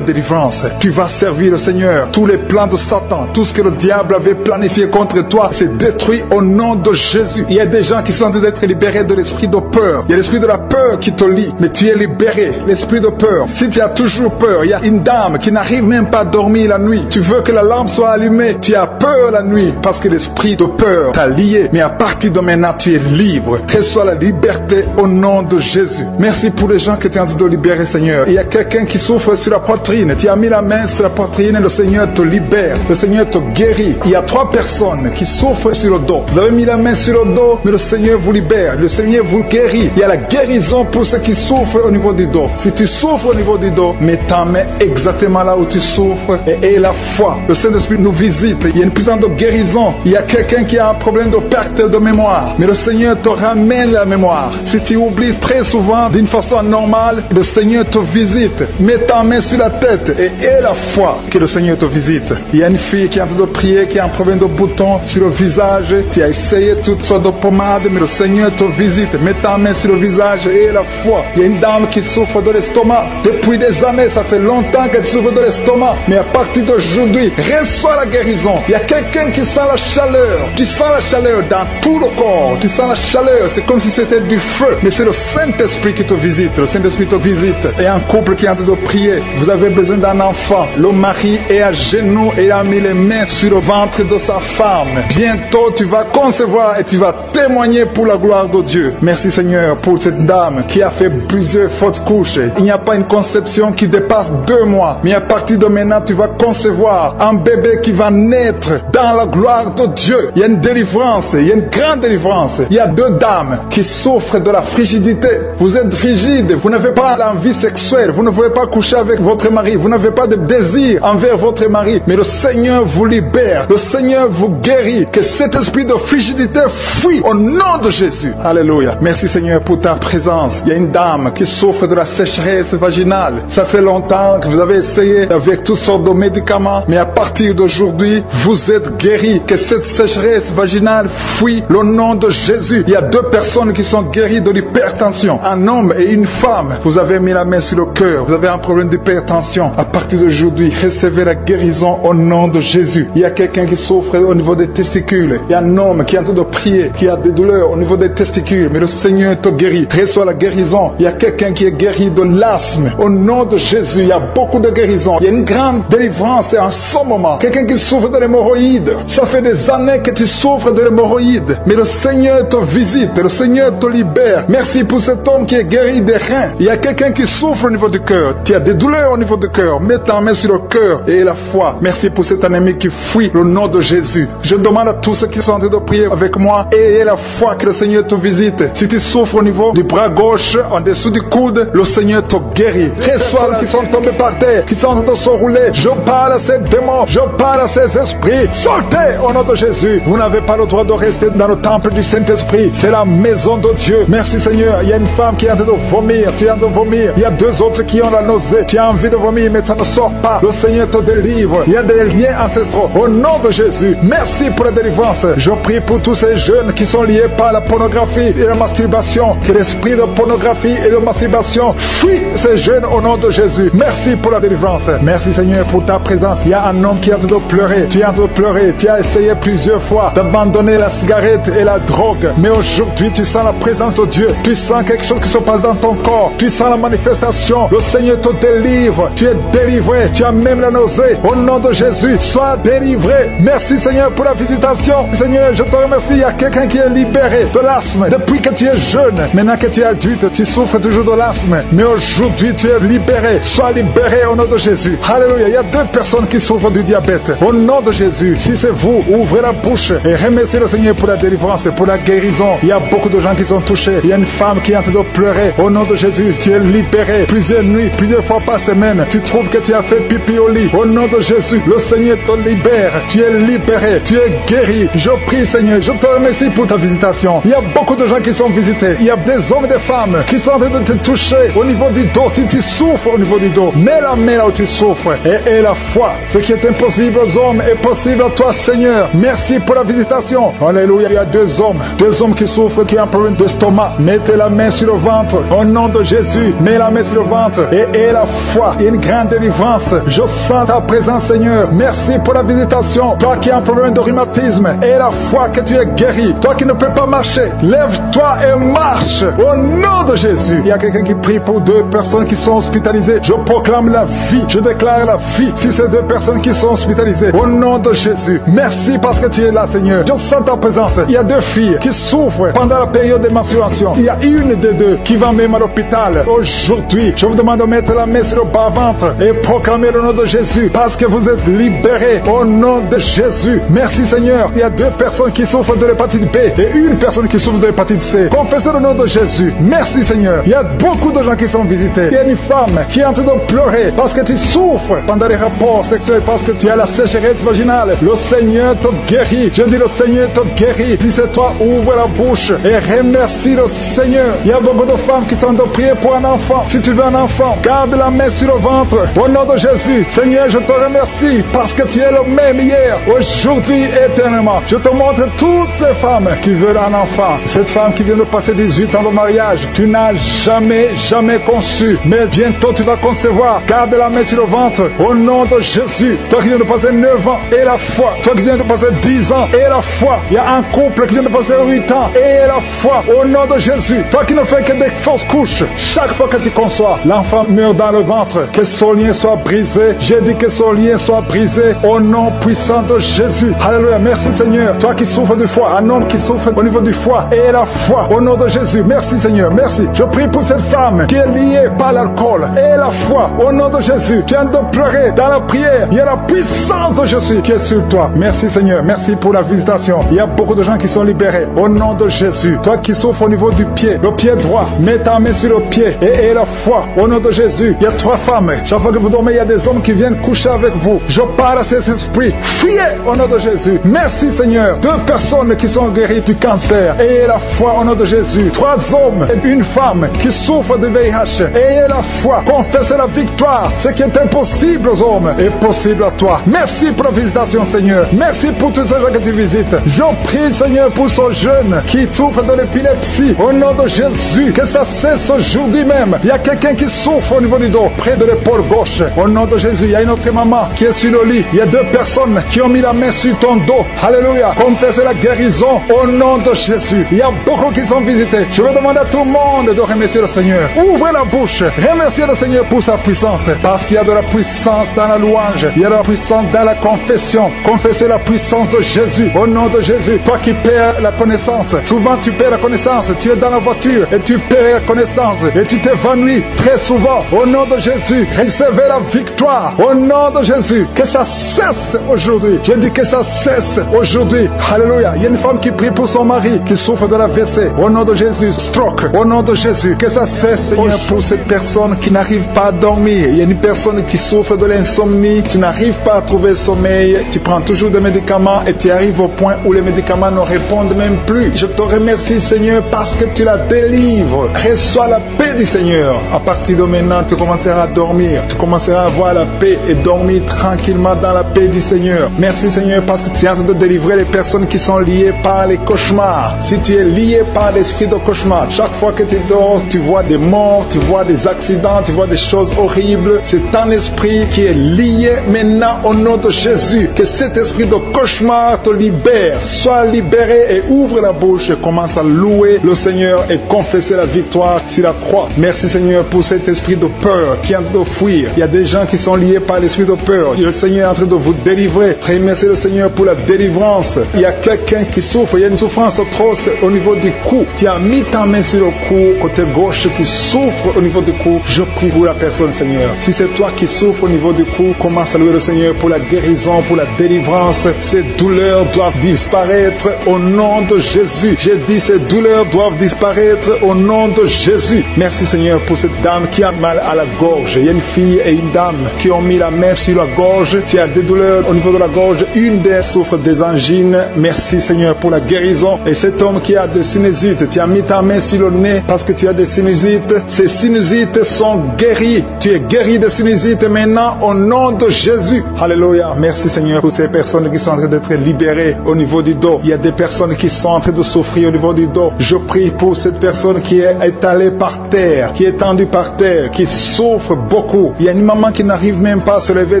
délivrance. Tu vas servir le Seigneur. Tous les plans de Satan, tout ce que le diable avait planifié contre toi, c'est détruit au nom de Jésus. Il y a des gens qui sont en train d'être libérés de l'esprit de peur. Il y a l'esprit de la peur qui te lie, mais tu es libéré. L'esprit de peur. Si tu as toujours peur, il y a une dame qui n'arrive même pas à dormir la nuit. Tu veux que la lampe soit allumée. Tu as peur la nuit parce que l'esprit de peur t'a lié. Mais à partir de maintenant, tu es libre. Reçois la liberté au nom de Jésus. Merci pour les gens que tu es en train de libérer, Seigneur. Il y a quelqu'un qui souffre sur la poitrine. Tu as mis la main sur la poitrine et le Seigneur te libère. Le Seigneur te guérit. Il y a 3 personnes qui souffrent sur le dos. Vous avez mis la main sur le dos, mais le Seigneur vous libère. Le Seigneur vous guérit. Il y a la guérison pour ceux qui souffrent au niveau du dos. Si tu souffres au niveau du dos, mets ta main exactement là où tu souffres et aie la foi. Le Saint-Esprit nous visite. Il y a une puissance de guérison. Il y a quelqu'un qui a un problème de perte de mémoire, mais le Seigneur te ramène la mémoire. Si tu oublies très souvent d'une façon normale, le Seigneur te visite. Mets ta main main sur la tête et aie la foi que le Seigneur te visite. Il y a une fille qui est en train de prier, qui a un problème de bouton sur le visage. Tu as essayé toutes sortes de pommades, mais le Seigneur te visite. Mets ta main sur le visage et aie la foi. Il y a une dame qui souffre de l'estomac. Depuis des années, ça fait longtemps qu'elle souffre de l'estomac. Mais à partir d'aujourd'hui, reçois la guérison. Il y a quelqu'un qui sent la chaleur. Tu sens la chaleur dans tout le corps. Tu sens la chaleur. C'est comme si c'était du feu. Mais c'est le Saint-Esprit qui te visite. Le Saint-Esprit te visite. Et un couple qui est en train de prier. Vous avez besoin d'un enfant. Le mari est à genoux et a mis les mains sur le ventre de sa femme. Bientôt, tu vas concevoir et tu vas témoigner pour la gloire de Dieu. Merci Seigneur pour cette dame qui a fait plusieurs fausses couches. Il n'y a pas une conception qui dépasse 2 mois. Mais à partir de maintenant, tu vas concevoir un bébé qui va naître dans la gloire de Dieu. Il y a une délivrance. Il y a une grande délivrance. Il y a 2 dames qui souffrent de la frigidité. Vous êtes frigide. Vous n'avez pas l'envie sexuelle. Vous ne pouvez pas coucher avec votre mari. Vous n'avez pas de désir envers votre mari. Mais le Seigneur vous libère. Le Seigneur vous guérit. Que cet esprit de frigidité fuit au nom de Jésus. Alléluia. Merci Seigneur pour ta présence. Il y a une dame qui souffre de la sécheresse vaginale. Ça fait longtemps que vous avez essayé avec toutes sortes de médicaments. Mais à partir d'aujourd'hui, vous êtes guéris. Que cette sécheresse vaginale fuit le nom de Jésus. Il y a 2 personnes qui sont guéries de l'hypertension. Un homme et une femme. Vous avez mis la main sur le cœur. Vous avez un problème d'hypertension. À partir d'aujourd'hui, recevez la guérison au nom de Jésus. Il y a quelqu'un qui souffre au niveau des testicules. Il y a un homme qui est en train de prier, qui a des douleurs au niveau des testicules. Mais le Seigneur te guérit. Reçois la guérison. Il y a quelqu'un qui est guéri de l'asthme. Au nom de Jésus, il y a beaucoup de guérisons. Il y a une grande délivrance en ce moment. Quelqu'un qui souffre de l'hémorroïde. Ça fait des années que tu souffres de l'hémorroïde. Mais le Seigneur te visite. Le Seigneur te libère. Merci pour cet homme qui est guéri des reins. Il y a quelqu'un qui souffre au niveau du cœur. Tu as des douleurs au niveau du cœur. Mets ta main sur le cœur et la foi. Merci pour cet ennemi qui fuit le nom de Jésus. Je demande à tous ceux qui sont en train de prier avec moi et la foi que le Seigneur te visite. Si tu souffres au niveau du bras gauche, en dessous du coude, le Seigneur te guérit. Reçois ceux qui sont tombés par terre, qui sont en train de se rouler. Je parle à ces démons, je parle à ces esprits. Sortez au nom de Jésus. Vous n'avez pas le droit de rester dans le temple du Saint-Esprit. C'est la maison de Dieu. Merci Seigneur. Il y a une femme qui est en train de vomir. Tu es en train de vomir. Il y a 2 autres qui ont la nausée. Tu as envie de vomir, mais ça ne sort pas. Le Seigneur te délivre. Il y a des liens ancestraux. Au nom de Jésus, merci pour la délivrance. Je prie pour tous ces jeunes qui sont liés par la pornographie et la masturbation. Que l'esprit de pornographie et de masturbation fuit ces jeunes au nom de Jésus. Merci pour la délivrance. Merci Seigneur pour ta présence. Il y a un homme qui est en train de pleurer. Tu es en train de pleurer. Tu as essayé plusieurs fois d'abandonner la cigarette et la drogue. Mais aujourd'hui, tu sens la présence de Dieu. Tu sens quelque chose qui se passe dans ton corps. Tu sens la manifestation. Le Seigneur te délivre. Tu es délivré. Tu as même la nausée. Au nom de Jésus, sois délivré. Merci Seigneur pour la visitation. Seigneur, je te remercie. Il y a quelqu'un qui est libéré de l'asthme. Depuis que tu es jeune, maintenant que tu es adulte, tu souffres toujours de l'asthme. Mais aujourd'hui, tu es libéré. Sois libéré au nom de Jésus. Alléluia. Il y a 2 personnes qui souffrent du diabète. Au nom de Jésus, si c'est vous, ouvrez la bouche et remerciez le Seigneur pour la délivrance, pour la guérison. Il y a beaucoup de gens qui sont touchés. Il y a une femme qui est en train de pleurer. Au nom de Jésus, tu es libéré. Plusieurs nuits, plusieurs fois par semaine, tu trouves que tu as fait pipi au lit. Au nom de Jésus, le Seigneur te libère. Tu es libéré. Tu es guéri. Je prie Seigneur, je te remercie pour ta visitation. Il y a beaucoup de gens qui sont visités. Il y a des hommes et des femmes qui sont en train de te toucher au niveau du dos. Si tu souffres au niveau du dos, mets la main là où tu souffres et la foi. Ce qui est impossible aux hommes est possible à toi Seigneur. Merci pour la visitation. Alléluia. Il y a 2 hommes qui souffrent, qui ont un problème d'estomac. Mettez la main sur le ventre. Au nom de Jésus, mets la main sur le ventre et la foi. Il y a une grande délivrance. Je sens ta présence Seigneur. Merci pour la visitation. Toi qui as un problème de rhumatisme et la foi que tu es guéri. Toi qui ne peux pas marcher, lève-toi et marche. Au nom de Jésus. Il y a quelqu'un qui prie pour 2 personnes qui sont hospitalisées. Je proclame la vie. Je déclare la vie sur ces 2 personnes qui sont hospitalisées. Au nom de Jésus. Merci parce que tu es là Seigneur. Je sens ta présence. Il y a 2 filles qui souffrent pendant la période de menstruation. Il y a une des 2 qui va même à l'hôpital. Aujourd'hui, je vous demande de mettre la main sur le bas-ventre et proclamer le nom de Jésus parce que vous êtes libérés au nom de Jésus. Merci Seigneur. Il y a 2 personnes qui souffrent de l'hépatite B et une personne qui souffre de l'hépatite C. Confessez le nom de Jésus. Merci Seigneur. Il y a beaucoup de gens qui sont visités. Il y a une femme qui est en train de pleurer parce que tu souffres pendant les rapports sexuels, parce que tu as la sécheresse vaginale. Le Seigneur te guérit. Je dis le Seigneur te guérit. Si c'est toi, ouvre la bouche et remercie le Seigneur. Il y a beaucoup de femmes qui sont en train de prier pour un enfant. Si tu veux un enfant, garde la main main sur le ventre. Au nom de Jésus, Seigneur, je te remercie parce que tu es le même hier, aujourd'hui et éternellement. Je te montre toutes ces femmes qui veulent un enfant. Cette femme qui vient de passer 18 ans de mariage, tu n'as jamais conçu. Mais bientôt tu vas concevoir. Garde la main sur le ventre. Au nom de Jésus. Toi qui viens de passer 9 ans et la foi. Toi qui viens de passer 10 ans et la foi. Il y a un couple qui vient de passer 8 ans et la foi. Au nom de Jésus. Toi qui ne fais que des fausses couches. Chaque fois que tu conçois, l'enfant meurt dans le ventre. Que son lien soit brisé. J'ai dit que son lien soit brisé. Au nom puissant de Jésus. Alléluia. Merci Seigneur. Toi qui souffres du foie. Un homme qui souffre au niveau du foie et la foi. Au nom de Jésus. Merci Seigneur. Merci. Je prie pour cette femme qui est liée par l'alcool et la foi. Au nom de Jésus. Tu viens de pleurer dans la prière. Il y a la puissance de Jésus qui est sur toi. Merci Seigneur. Merci pour la visitation. Il y a beaucoup de gens qui sont libérés. Au nom de Jésus. Toi qui souffres au niveau du pied, le pied droit, mets ta main sur le pied et la foi. Au nom de Jésus. Il y a 3 femmes. Chaque fois que vous dormez, il y a des hommes qui viennent coucher avec vous. Je parle à ces esprits. Fuyez au nom de Jésus. Merci Seigneur. 2 personnes qui sont guéries du cancer. Ayez la foi au nom de Jésus. 3 hommes et une femme qui souffrent de VIH. Ayez la foi. Confessez la victoire. Ce qui est impossible aux hommes est possible à toi. Merci pour la visitation Seigneur. Merci pour tous ces gens que tu visites. Je prie Seigneur pour ce jeune qui souffre de l'épilepsie. Au nom de Jésus. Que ça cesse aujourd'hui même. Il y a quelqu'un qui souffre au niveau du dos, près de l'épaule gauche. Au nom de Jésus. Il y a une autre maman qui est sur le lit. Il y a 2 personnes qui ont mis la main sur ton dos. Alléluia. Confessez la guérison au nom de Jésus. Il y a beaucoup qui sont visités. Je vais demander à tout le monde de remercier le Seigneur. Ouvrez la bouche. Remerciez le Seigneur pour sa puissance. Parce qu'il y a de la puissance dans la louange. Il y a de la puissance dans la confession. Confessez la puissance de Jésus. Au nom de Jésus. Toi qui perds la connaissance. Souvent tu perds la connaissance. Tu es dans la voiture et tu perds la connaissance. Et tu t'évanouis très souvent. Au nom de Jésus. Recevez la victoire. Au nom de Jésus. Que ça cesse aujourd'hui. Je dis que ça cesse aujourd'hui. Alléluia. Il y a une femme qui prie pour son mari qui souffre de la WC. Au nom de Jésus. Stroke. Au nom de Jésus. Que ça cesse, Seigneur, pour cette personne qui n'arrive pas à dormir. Il y a une personne qui souffre de l'insomnie. Tu n'arrives pas à trouver le sommeil. Tu prends toujours des médicaments et tu arrives au point où les médicaments ne répondent même plus. Je te remercie, Seigneur, parce que tu la délivres. Reçois la paix du Seigneur. À partir de maintenant, tu commenceras à dormir. Tu commenceras à avoir la paix et dormir tranquillement dans la paix du Seigneur. Merci, Seigneur, parce que tu es en train de délivrer les personnes qui sont liées par les cauchemars. Si tu es lié par l'esprit de cauchemar, chaque fois que tu dors, tu vois des morts, tu vois des accidents, tu vois des choses horribles. C'est un esprit qui est lié maintenant au nom de Jésus. Que cet esprit de cauchemar te libère. Sois libéré et ouvre la bouche et commence à louer le Seigneur et confesser la victoire sur la croix. Merci Seigneur pour cet esprit de peur qui est en train de fuir. Il y a des gens qui sont liés par l'esprit de peur. Le Seigneur est en train de vous délivrer. Remerciez le Seigneur pour la délivrance. Il y a quelqu'un qui souffre. Il y a une souffrance atroce au niveau du cou. Tu as mis ta main sur le cou, côté gauche, tu souffres au niveau du cou. Je prie pour la personne, Seigneur. Si c'est toi qui souffres au niveau du cou, commence à louer le Seigneur pour la guérison, pour la délivrance. Ces douleurs doivent disparaître au nom de Jésus. J'ai dit ces douleurs doivent disparaître au nom de Jésus. Merci Seigneur pour cette dame qui a mal à la gorge. Il y a une fille et une dame qui ont mis la main sur la gorge. Tu as des douleurs au niveau de la gorge. Une d'elles souffre des angines. Merci Seigneur pour la guérison. Et cet homme qui a des sinusites, tu as mis ta main sur le nez parce que tu as des sinusites. Ces sinusites sont guéries. Tu es guéri des sinusites maintenant au nom de Jésus. Alléluia. Merci Seigneur pour ces personnes qui sont en train d'être libérées au niveau du dos. Il y a des personnes qui sont en train de souffrir au niveau du dos. Je prie pour cette personne qui est étalée par terre, qui est tendue par terre, qui souffre beaucoup. Il y a une maman qui n'arrive même pas à se lever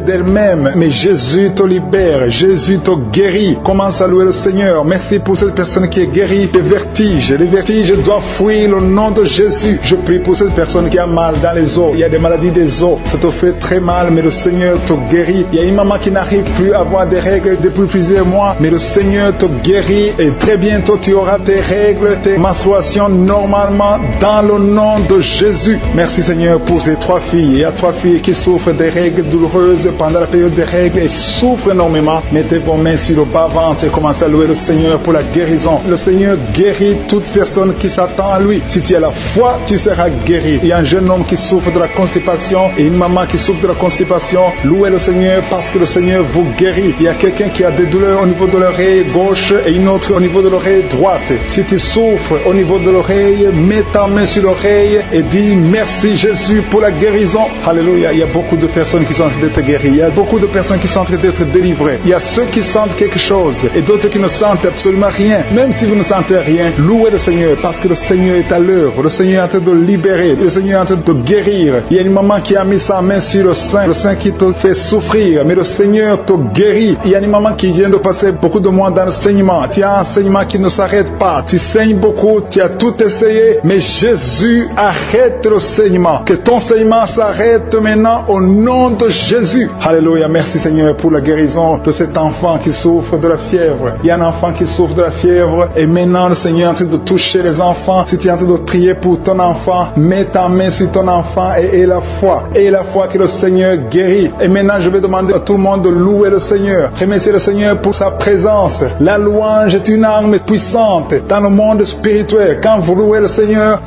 d'elle-même. Mais Jésus te libère. Jésus te guérit. Commence à louer le Seigneur. Merci pour cette personne qui est guérie des vertiges. Les vertiges doivent fuir au nom de Jésus. Je prie pour cette personne qui a mal dans les os. Il y a des maladies des os. Ça te fait très mal, mais le Seigneur te guérit. Il y a une maman qui n'arrive plus à avoir des règles depuis plusieurs mois, mais le Seigneur te guérit et très bientôt tu auras tes règles, tes menstruations normalement dans le nom de Jésus. Merci Seigneur pour ces 3 filles. Il y a 3 filles qui souffrent des règles douloureuses pendant la période des règles et souffrent énormément. Mettez vos mains sur le bas-ventre et commencez à louer le Seigneur pour la guérison. Le Seigneur guérit toute personne qui s'attend à lui. Si tu as la foi, tu seras guéri. Il y a un jeune homme qui souffre de la constipation et une maman qui souffre de la constipation. Louez le Seigneur parce que le Seigneur vous guérit. Il y a quelqu'un qui a des douleurs au niveau de l'oreille gauche et une autre au niveau de l'oreille droite. Si tu souffres au niveau de l'oreille, mets ta main sur l'oreille et dis merci Jésus pour la guérison. guérison. Alléluia. Il y a beaucoup de personnes qui sont en train d'être guéries. Il y a beaucoup de personnes qui sont en train d'être délivrées. Il y a ceux qui sentent quelque chose et d'autres qui ne sentent absolument rien. Même si vous ne sentez rien, louez le Seigneur parce que le Seigneur est à l'œuvre. Le Seigneur est en train de libérer. Le Seigneur est en train de guérir. Il y a une maman qui a mis sa main sur le sein qui te fait souffrir, mais le Seigneur te guérit. Il y a une maman qui vient de passer beaucoup de mois dans l'enseignement. Tu as un enseignement qui ne s'arrête pas. Tu saignes beaucoup, tu as tout essayé, mais Jésus arrête le saignement. Que ton saignement s'arrête maintenant au nom de Jésus. Alléluia. Merci Seigneur pour la guérison de cet enfant qui souffre de la fièvre. Il y a un enfant qui souffre de la fièvre et maintenant le Seigneur est en train de toucher les enfants. Si tu es en train de prier pour ton enfant, mets ta main sur ton enfant et aie la foi. Aie la foi que le Seigneur guérit. Et maintenant je vais demander à tout le monde de louer le Seigneur. Remercier le Seigneur pour sa présence. La louange est une arme puissante dans le monde spirituel. Quand vous louez le Seigneur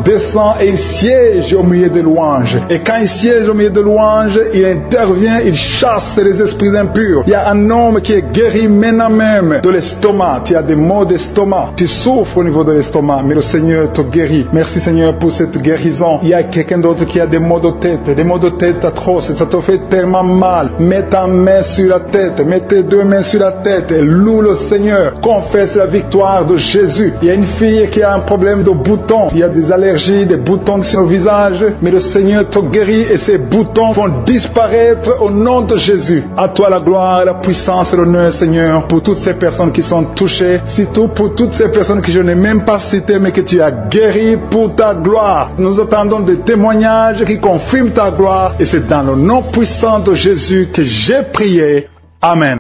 descend et il siège au milieu des louanges. Et quand il siège au milieu des louanges, il intervient, il chasse les esprits impurs. Il y a un homme qui est guéri maintenant même de l'estomac. Tu as des maux d'estomac. Tu souffres au niveau de l'estomac, mais le Seigneur te guérit. Merci Seigneur pour cette guérison. Il y a quelqu'un d'autre qui a des maux de tête atroces. Ça te fait tellement mal. Mets ta main sur la tête. Mets tes deux mains sur la tête et loue le Seigneur. Confesse la victoire de Jésus. Il y a une fille qui a un problème de boutons. Il y a des allergies, des boutons sur le visage, mais le Seigneur te guérit et ces boutons vont disparaître au nom de Jésus. À toi la gloire, la puissance et l'honneur, Seigneur, pour toutes ces personnes qui sont touchées, surtout pour toutes ces personnes que je n'ai même pas citées, mais que tu as guéries pour ta gloire. Nous attendons des témoignages qui confirment ta gloire et c'est dans le nom puissant de Jésus que j'ai prié. Amen.